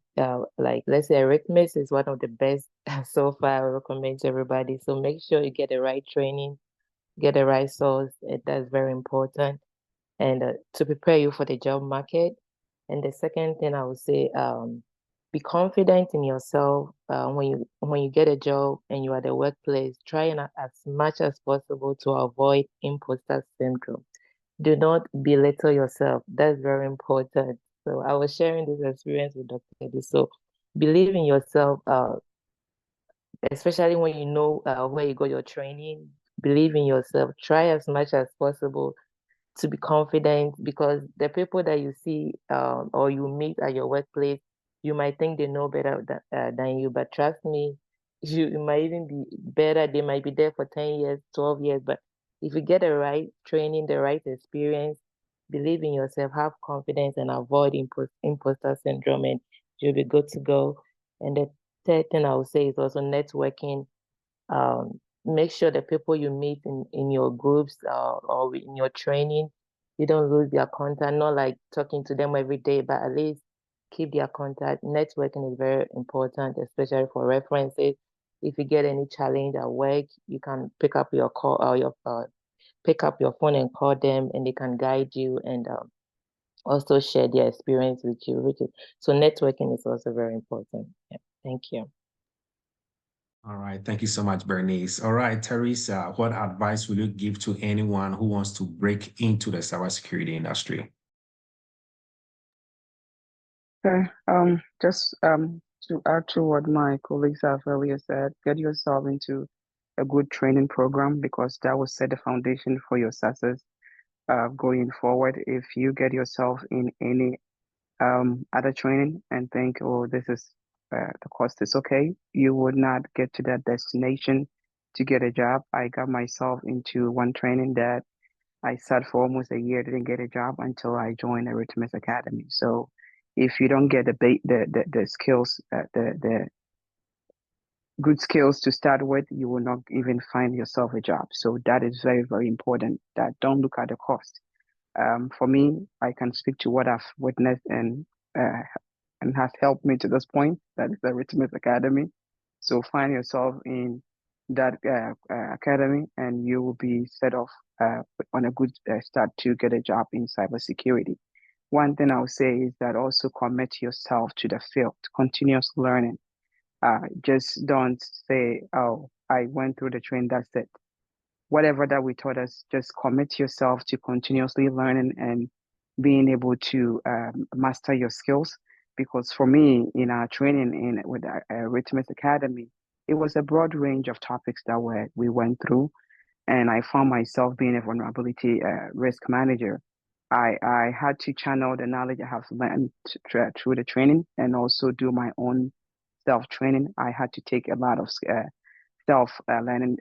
like let's say Eretmis is one of the best so far. I recommend to everybody. So make sure you get the right training, get the right source. That's very important, and to prepare you for the job market. And the second thing I would say, be confident in yourself. When you get a job and you are at the workplace, try as much as possible to avoid imposter syndrome. Do not belittle yourself. That's very important. So I was sharing this experience with Dr. Eddie. So believe in yourself, especially when you know where you got your training. Believe in yourself. Try as much as possible to be confident, because the people that you see or you meet at your workplace, you might think they know better than you, but trust me, you might even be better. They might be there for 10 years, 12 years, but if you get the right training, the right experience, believe in yourself, have confidence, and avoid imposter syndrome, and you'll be good to go. And the third thing I would say is also networking. Make sure the people you meet in your groups or in your training, you don't lose their contact. Not like talking to them every day, but at least keep their contact. Networking is very important, especially for references. If you get any challenge at work, you can pick up your call or pick up your phone and call them, and they can guide you and also share their experience with you. So networking is also very important. Yeah. Thank you. All right. Thank you so much, Bernice. All right, Teresa, what advice will you give to anyone who wants to break into the cybersecurity industry? Okay. Just to add to what my colleagues have earlier said, get yourself into a good training program because that will set the foundation for your success going forward. If you get yourself in any other training and think, oh, this is the cost is okay, you would not get to that destination to get a job. I got myself into one training that I sat for almost a year, didn't get a job until I joined Eretmis Academy. So if you don't get the skills, the good skills to start with, you will not even find yourself a job. So that is very, very important. That don't look at the cost. For me, I can speak to what I've witnessed uh, and has helped me to this point. That is the Eretmis Academy. So find yourself in that academy, and you will be set off on a good start to get a job in cybersecurity. One thing I would say is that also commit yourself to the field, continuous learning. Just don't say, "Oh, I went through the training, that's it." Whatever that we taught us, just commit yourself to continuously learning and being able to master your skills. Because for me, in our training in with Eretmis Academy, it was a broad range of topics that we went through, and I found myself being a vulnerability risk manager. I had to channel the knowledge I have learned through the training and also do my own self training. I had to take a lot of self learning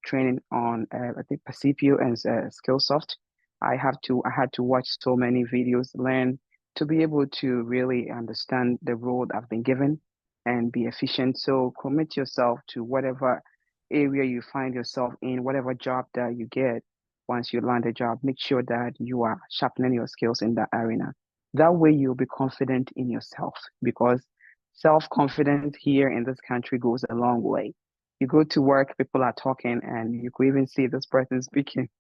training on I think Percipio and Skillsoft. I had to watch so many videos, learn to be able to really understand the role I've been given and be efficient. So commit yourself to whatever area you find yourself in, whatever job that you get. Once you land a job, make sure that you are sharpening your skills in that arena. That way you'll be confident in yourself because self-confidence here in this country goes a long way. You go to work, people are talking, and you could even see this person speaking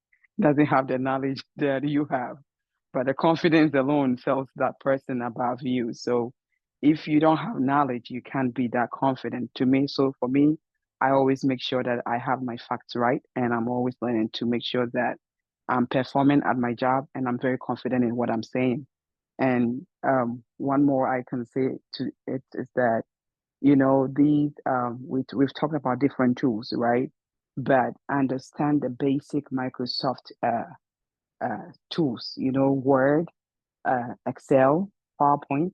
doesn't have the knowledge that you have. But the confidence alone tells that person above you. So if you don't have knowledge, you can't be that confident to me. So for me, I always make sure that I have my facts right. And I'm always learning to make sure that I'm performing at my job and I'm very confident in what I'm saying. And one more I can say to it is that these we've talked about different tools, right? But understand the basic Microsoft tools, Word, Excel, PowerPoint.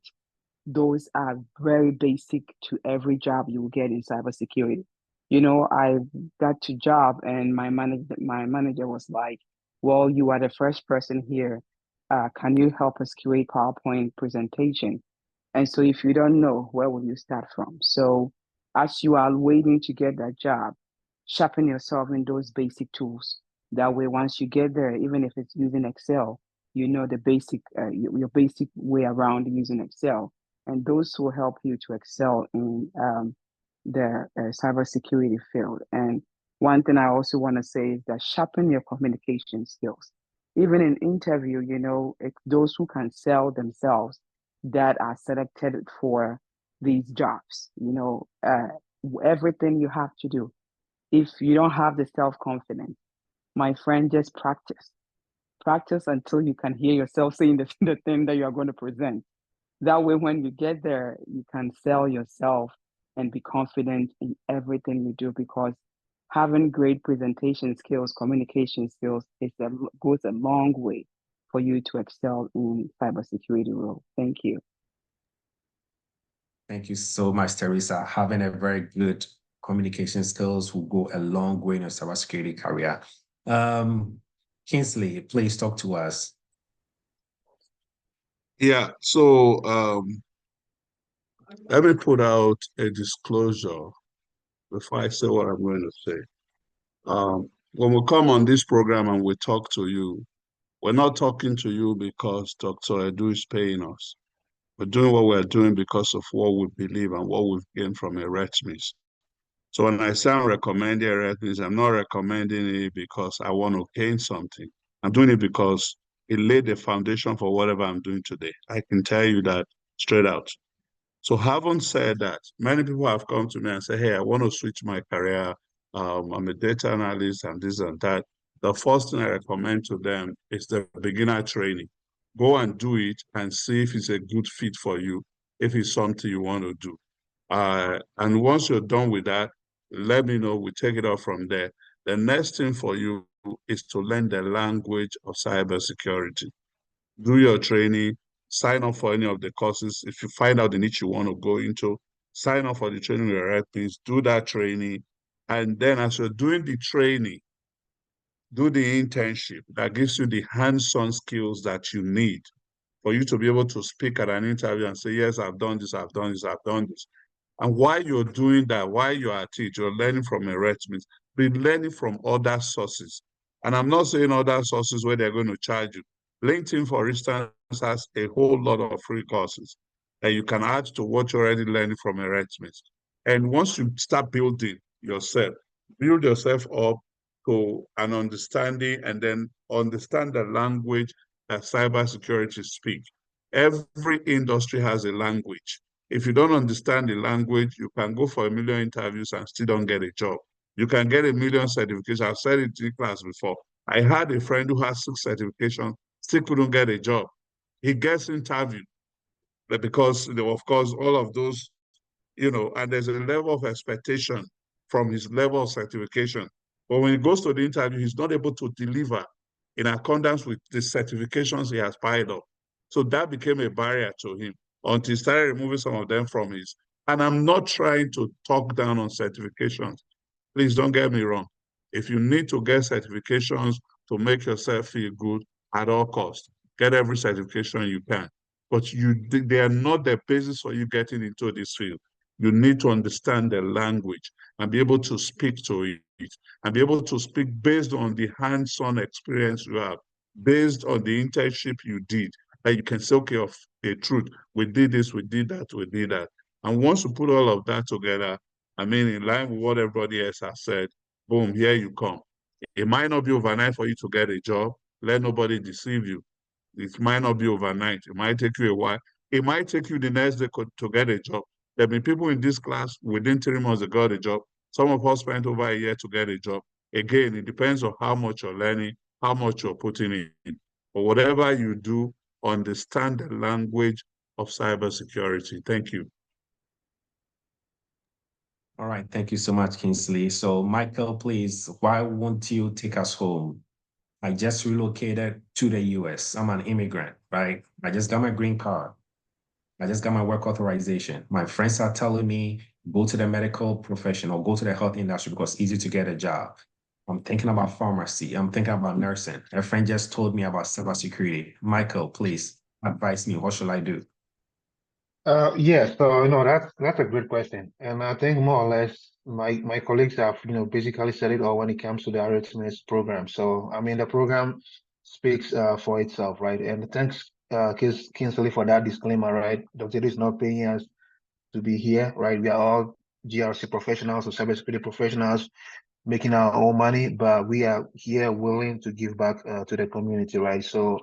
Those are very basic to every job you will get in cybersecurity. I got to job and my manager was like, "Well, you are the first person here. Can you help us create PowerPoint presentation?" And so if you don't know, where will you start from? So as you are waiting to get that job, sharpen yourself in those basic tools. That way, once you get there, even if it's using Excel, you know the basic, your basic way around using Excel. And those will help you to excel in the cybersecurity field. And one thing I also want to say is that sharpen your communication skills. Even in interview, those who can sell themselves that are selected for these jobs. Everything you have to do. If you don't have the self-confidence, my friend, just practice. Practice until you can hear yourself saying the thing that you are going to present. That way, when you get there, you can sell yourself and be confident in everything you do because having great presentation skills, communication skills goes a long way for you to excel in cybersecurity role. Thank you. Thank you so much, Teresa. Having a very good communication skills will go a long way in your cybersecurity career. Kingsley, please talk to us. Yeah, so let me put out a disclosure before I say what I'm going to say. When we come on this program and we talk to you, we're not talking to you because Dr. Edu is paying us. We're doing what we're doing because of what we believe and what we've gained from Eretmis. So when I say I'm recommending Eretmis, I'm not recommending it because I want to gain something. I'm doing it because it laid the foundation for whatever I'm doing today. I can tell you that straight out. So having said that, many people have come to me and say, hey, I want to switch my career. I'm a data analyst and this and that. The first thing I recommend to them is the beginner training. Go and do it and see if it's a good fit for you, if it's something you want to do. And once you're done with that, let me know. We take it off from there. The next thing for you is to learn the language of cybersecurity. Do your training, sign up for any of the courses. If you find out the niche you want to go into, sign up for the training with Eretmis, do that training. And then as you're doing the training, do the internship that gives you the hands-on skills that you need for you to be able to speak at an interview and say, yes, I've done this, I've done this, I've done this. And while you're doing that, while you're at it, you're learning from Eretmis, be learning from other sources. And I'm not saying other sources where they're going to charge you. LinkedIn, for instance, has a whole lot of free courses that you can add to what you're already learning from Eretmis. And once you start building yourself, build yourself up to an understanding and then understand the language that cybersecurity speak. Every industry has a language. If you don't understand the language, you can go for 1 million interviews and still don't get a job. You can get 1 million certifications. I've said it in class before. I had a friend who has 6 certifications, still couldn't get a job. He gets interviewed because, of course, all of those, and there's a level of expectation from his level of certification. But when he goes to the interview, he's not able to deliver in accordance with the certifications he has piled up. So that became a barrier to him until he started removing some of them from his. And I'm not trying to talk down on certifications. Please don't get me wrong. If you need to get certifications to make yourself feel good at all costs, get every certification you can. But they are not the basis for you getting into this field. You need to understand the language and be able to speak to it and be able to speak based on the hands-on experience you have, based on the internship you did, that you can say, okay, of the truth, we did this, we did that, we did that. And once you put all of that together, I mean, in line with what everybody else has said, boom, here you come. It might not be overnight for you to get a job. Let nobody deceive you. It might not be overnight. It might take you a while. It might take you the next day to get a job. There have been people in this class within 3 months that got a job. Some of us spent over a year to get a job. Again, it depends on how much you're learning, how much you're putting in. But whatever you do, understand the language of cybersecurity. Thank you. All right, thank you so much, Kingsley. So, Michael, please, why won't you take us home? I just relocated to the US. I'm an immigrant, right? I just got my green card. I just got my work authorization. My friends are telling me, go to the medical profession or go to the health industry because it's easy to get a job. I'm thinking about pharmacy. I'm thinking about nursing. A friend just told me about cybersecurity. Michael, please advise me. What should I do? Yeah, so that's a great question, and I think more or less my colleagues have basically said it all when it comes to the Eretmis program. So I mean the program speaks for itself, right? And thanks Kingsley for that disclaimer, right? Dr. is not paying us to be here, right? We are all GRC professionals or cybersecurity professionals making our own money, but we are here willing to give back to the community, right? So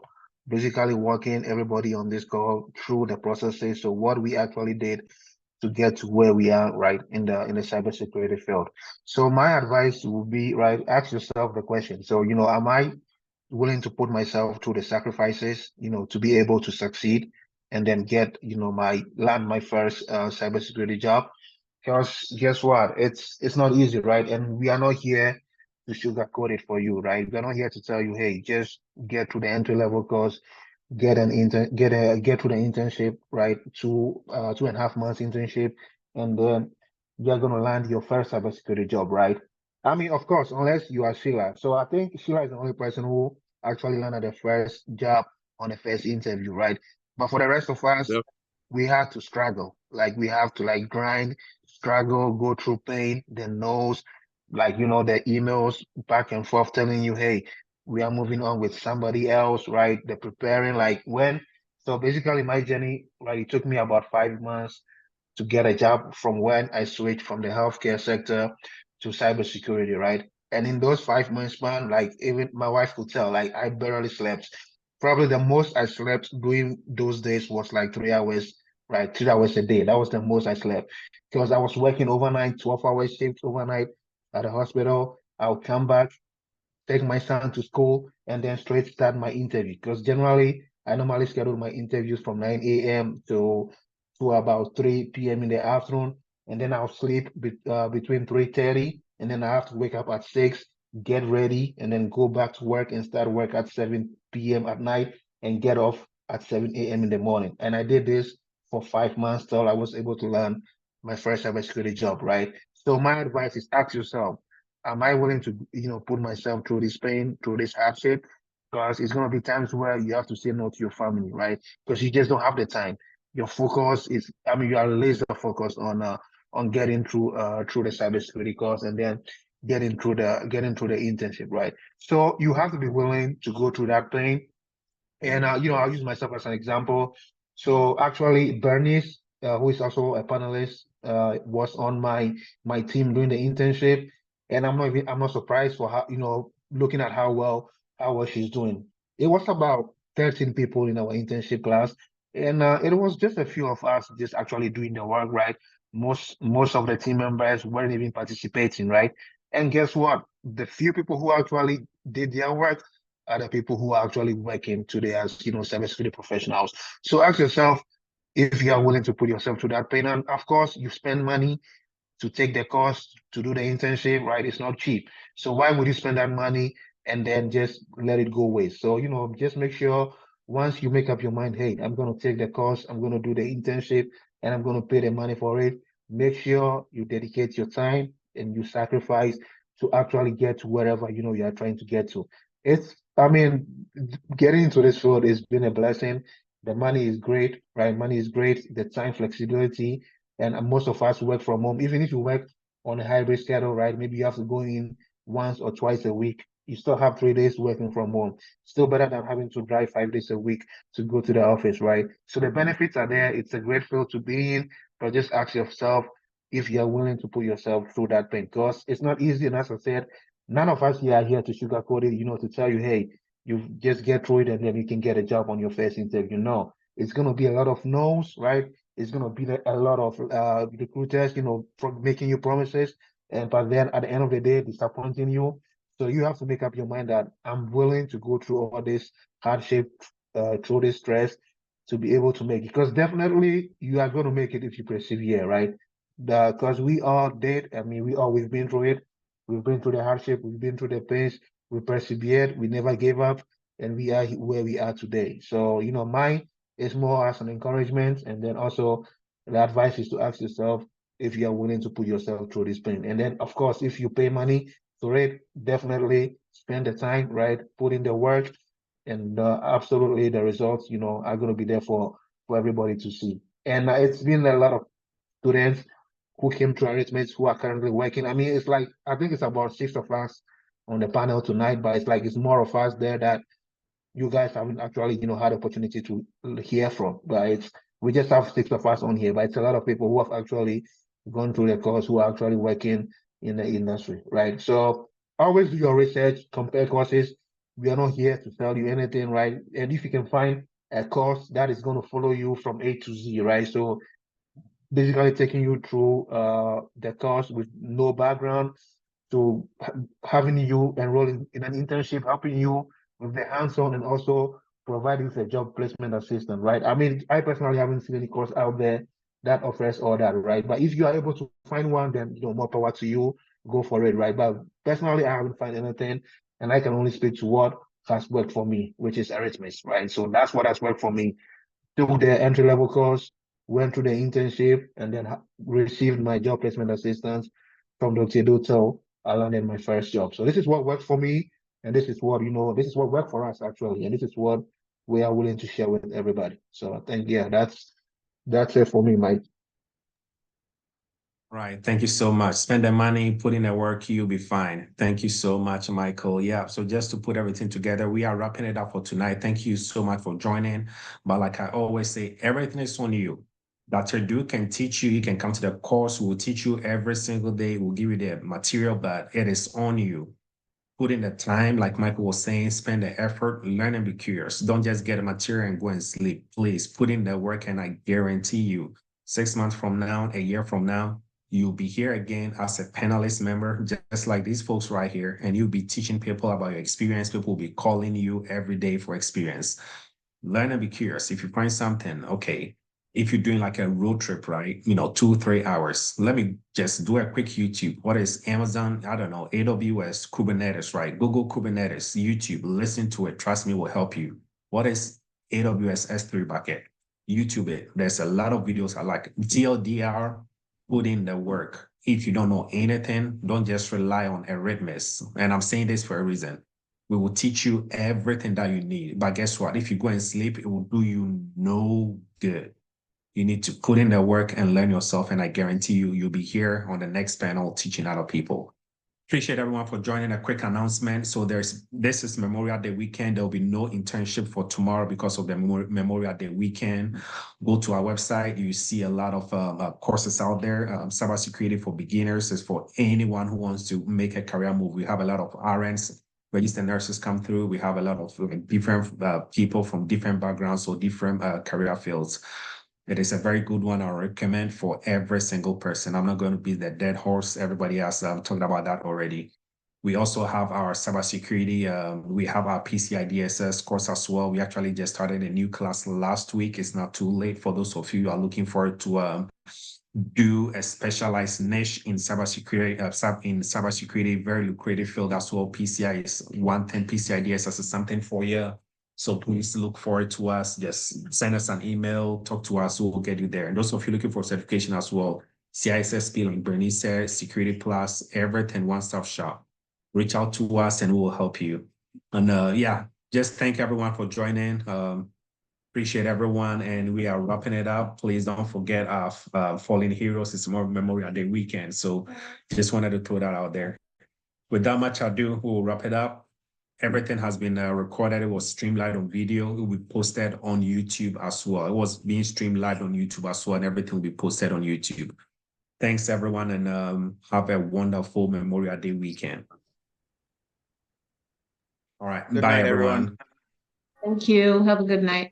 basically walking everybody on this call through the processes. So what we actually did to get to where we are, right, in the cybersecurity field. So my advice would be, right, ask yourself the question. So, am I willing to put myself through the sacrifices, to be able to succeed and then get, land my first cybersecurity job? Because guess what? It's not easy, right? And we are not here to sugarcoat it for you, right? We're not here to tell you, hey, just get to the entry level course, get to the internship, right? 2.5 months internship, and then you're gonna land your first cybersecurity job, right? I mean, of course, unless you are Sheila. So I think Sheila is the only person who actually landed the first job on the first interview, right? But for the rest of us, Yep. we had to struggle. Like we have to grind, struggle, go through pain, the no's, the emails back and forth telling you, hey, we are moving on with somebody else, right? They're preparing so basically my journey, right, it took me about 5 months to get a job from when I switched from the healthcare sector to cybersecurity, right? And in those 5 months, man, even my wife could tell, I barely slept. Probably the most I slept during those days was 3 hours right? 3 hours a day. That was the most I slept because I was working overnight, 12-hour shifts overnight at the hospital. I'll come back, take my son to school, and then straight start my interview. Because generally, I normally schedule my interviews from 9 a.m. to about 3 p.m. in the afternoon, and then I'll sleep between 3:30, and then I have to wake up at 6, get ready, and then go back to work and start work at 7 p.m. at night and get off at 7 a.m. in the morning. And I did this for 5 months till I was able to land my first cybersecurity job, right? So my advice is ask yourself, am I willing to, put myself through this pain, through this hardship? Because it's going to be times where you have to say no to your family, right? Because you just don't have the time. Your focus is, you are laser focused on getting through the cybersecurity course and then getting through the internship, right? So you have to be willing to go through that pain. And I'll use myself as an example. So actually, Bernice, who is also a panelist, was on my team doing the internship, and I'm not surprised for how, looking at how well she's doing. It was about 13 people in our internship class, and it was just a few of us just actually doing the work, right? Most of the team members weren't even participating, right? And guess what? The few people who actually did their work are the people who are actually working today as, cybersecurity professionals. So ask yourself if you are willing to put yourself through that pain. And of course, you spend money to take the course to do the internship, right? It's not cheap. So why would you spend that money and then just let it go waste? So, just make sure once you make up your mind, hey, I'm going to take the course, I'm going to do the internship, and I'm going to pay the money for it. Make sure you dedicate your time and you sacrifice to actually get to wherever, you are trying to get to. Getting into this field has been a blessing. The money is great, right? Money is great. The time flexibility, and most of us work from home. Even if you work on a hybrid schedule, right? Maybe you have to go in once or twice a week. You still have 3 days working from home. Still better than having to drive 5 days a week to go to the office, right? So the benefits are there. It's a great field to be in, but just ask yourself if you're willing to put yourself through that pain, because it's not easy. And as I said, none of us here are here to sugarcoat it, to tell you, hey, you just get through it and then you can get a job on your first interview. No, it's going to be a lot of no's, right? It's going to be a lot of recruiters, making you promises, but then at the end of the day, disappointing you. So you have to make up your mind that I'm willing to go through all this hardship, through this stress, to be able to make it. Because definitely you are going to make it if you persevere, right? Because we all did. We've been through it. We've been through the hardship. We've been through the pains. We persevered. We never gave up, and we are where we are today. So mine is more as an encouragement, and then also the advice is to ask yourself if you are willing to put yourself through this pain. And then, of course, if you pay money for it, definitely spend the time, right? Put in the work, and absolutely the results, are going to be there for everybody to see. And it's been a lot of students who came to Eretmis who are currently working. It's like, I think it's about 6 of us on the panel tonight, but it's more of us there that you guys haven't actually, had opportunity to hear from. But we just have 6 of us on here, but it's a lot of people who have actually gone through the course, who are actually working in the industry, right? So always do your research, compare courses. We are not here to tell you anything, right? And if you can find a course that is going to follow you from A to Z, right? So basically taking you through the course with no background, to having you enroll in an internship, helping you with the hands-on, and also providing a job placement assistant, right? I personally haven't seen any course out there that offers all that, right? But if you are able to find one, then more power to you, go for it, right? But personally, I haven't found anything, and I can only speak to what has worked for me, which is Eretmis, right? So that's what has worked for me. Took the entry-level course, went through the internship, and then received my job placement assistance from Dr. Dotel. I landed my first job. So this is what worked for me, and this is what worked for us actually, and this is what we are willing to share with everybody. So I think, yeah, that's it for me, Mike. Right. Thank you so much. Spend the money, put in the work, you'll be fine. Thank you so much, Michael. Yeah. So just to put everything together, we are wrapping it up for tonight. Thank you so much for joining. But like I always say, everything is on you. Dr. Duke can teach you. You can come to the course. We'll teach you every single day. We'll give you the material, but it is on you. put in the time, like Michael was saying, spend the effort, learn and be curious. Don't just get a material and go and sleep. Please put in the work, and I guarantee you, 6 months from now, a year from now, you'll be here again as a panelist member, just like these folks right here, and you'll be teaching people about your experience. People will be calling you every day for experience. Learn and be curious. If you find something, okay, if you're doing like a road trip, right, 2-3 hours, let me just do a quick YouTube. What is Amazon? I don't know, AWS, Kubernetes, right? Google Kubernetes, YouTube, listen to it. Trust me, it will help you. What is AWS S3 bucket? YouTube it. There's a lot of videos I like. TLDR, put in the work. If you don't know anything, don't just rely on Eretmis. And I'm saying this for a reason. We will teach you everything that you need. But guess what? If you go and sleep, it will do you no good. You need to put in the work and learn yourself. And I guarantee you, you'll be here on the next panel teaching other people. Appreciate everyone for joining. A quick announcement. So this is Memorial Day weekend. There will be no internship for tomorrow because of the Memorial Day weekend. Go to our website. You see a lot of courses out there. Cybersecurity for beginners is for anyone who wants to make a career move. We have a lot of RNs, registered nurses come through. We have a lot of different people from different backgrounds or different career fields. It is a very good one. I recommend for every single person. I'm not going to be the dead horse. Everybody else talked about that already. We also have our cybersecurity. We have our PCI DSS course as well. We actually just started a new class last week. It's not too late for those of you who are looking forward to do a specialized niche in cybersecurity, very lucrative field as well. PCI is one thing. PCI DSS is something for you. So please look forward to us. Just send us an email, talk to us, we'll get you there. And those of you looking for certification as well, CISSP, like Bernie said, Security Plus, everything, one-stop shop. Reach out to us and we will help you. And yeah, just thank everyone for joining. Appreciate everyone, and we are wrapping it up. Please don't forget our Fallen Heroes. It's more Memorial Day weekend, so just wanted to throw that out there. Without much ado, we'll wrap it up. Everything has been recorded. It was streamed live on video. It will be posted on YouTube as well. It was being streamed live on YouTube as well, and everything will be posted on YouTube. Thanks, everyone, and have a wonderful Memorial Day weekend. All right. Good Bye, night, everyone. Thank you. Have a good night.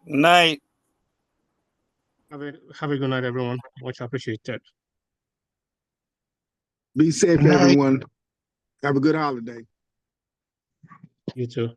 Night. Have a good night, everyone. Much appreciated. Be safe, everyone. Have a good holiday. You too.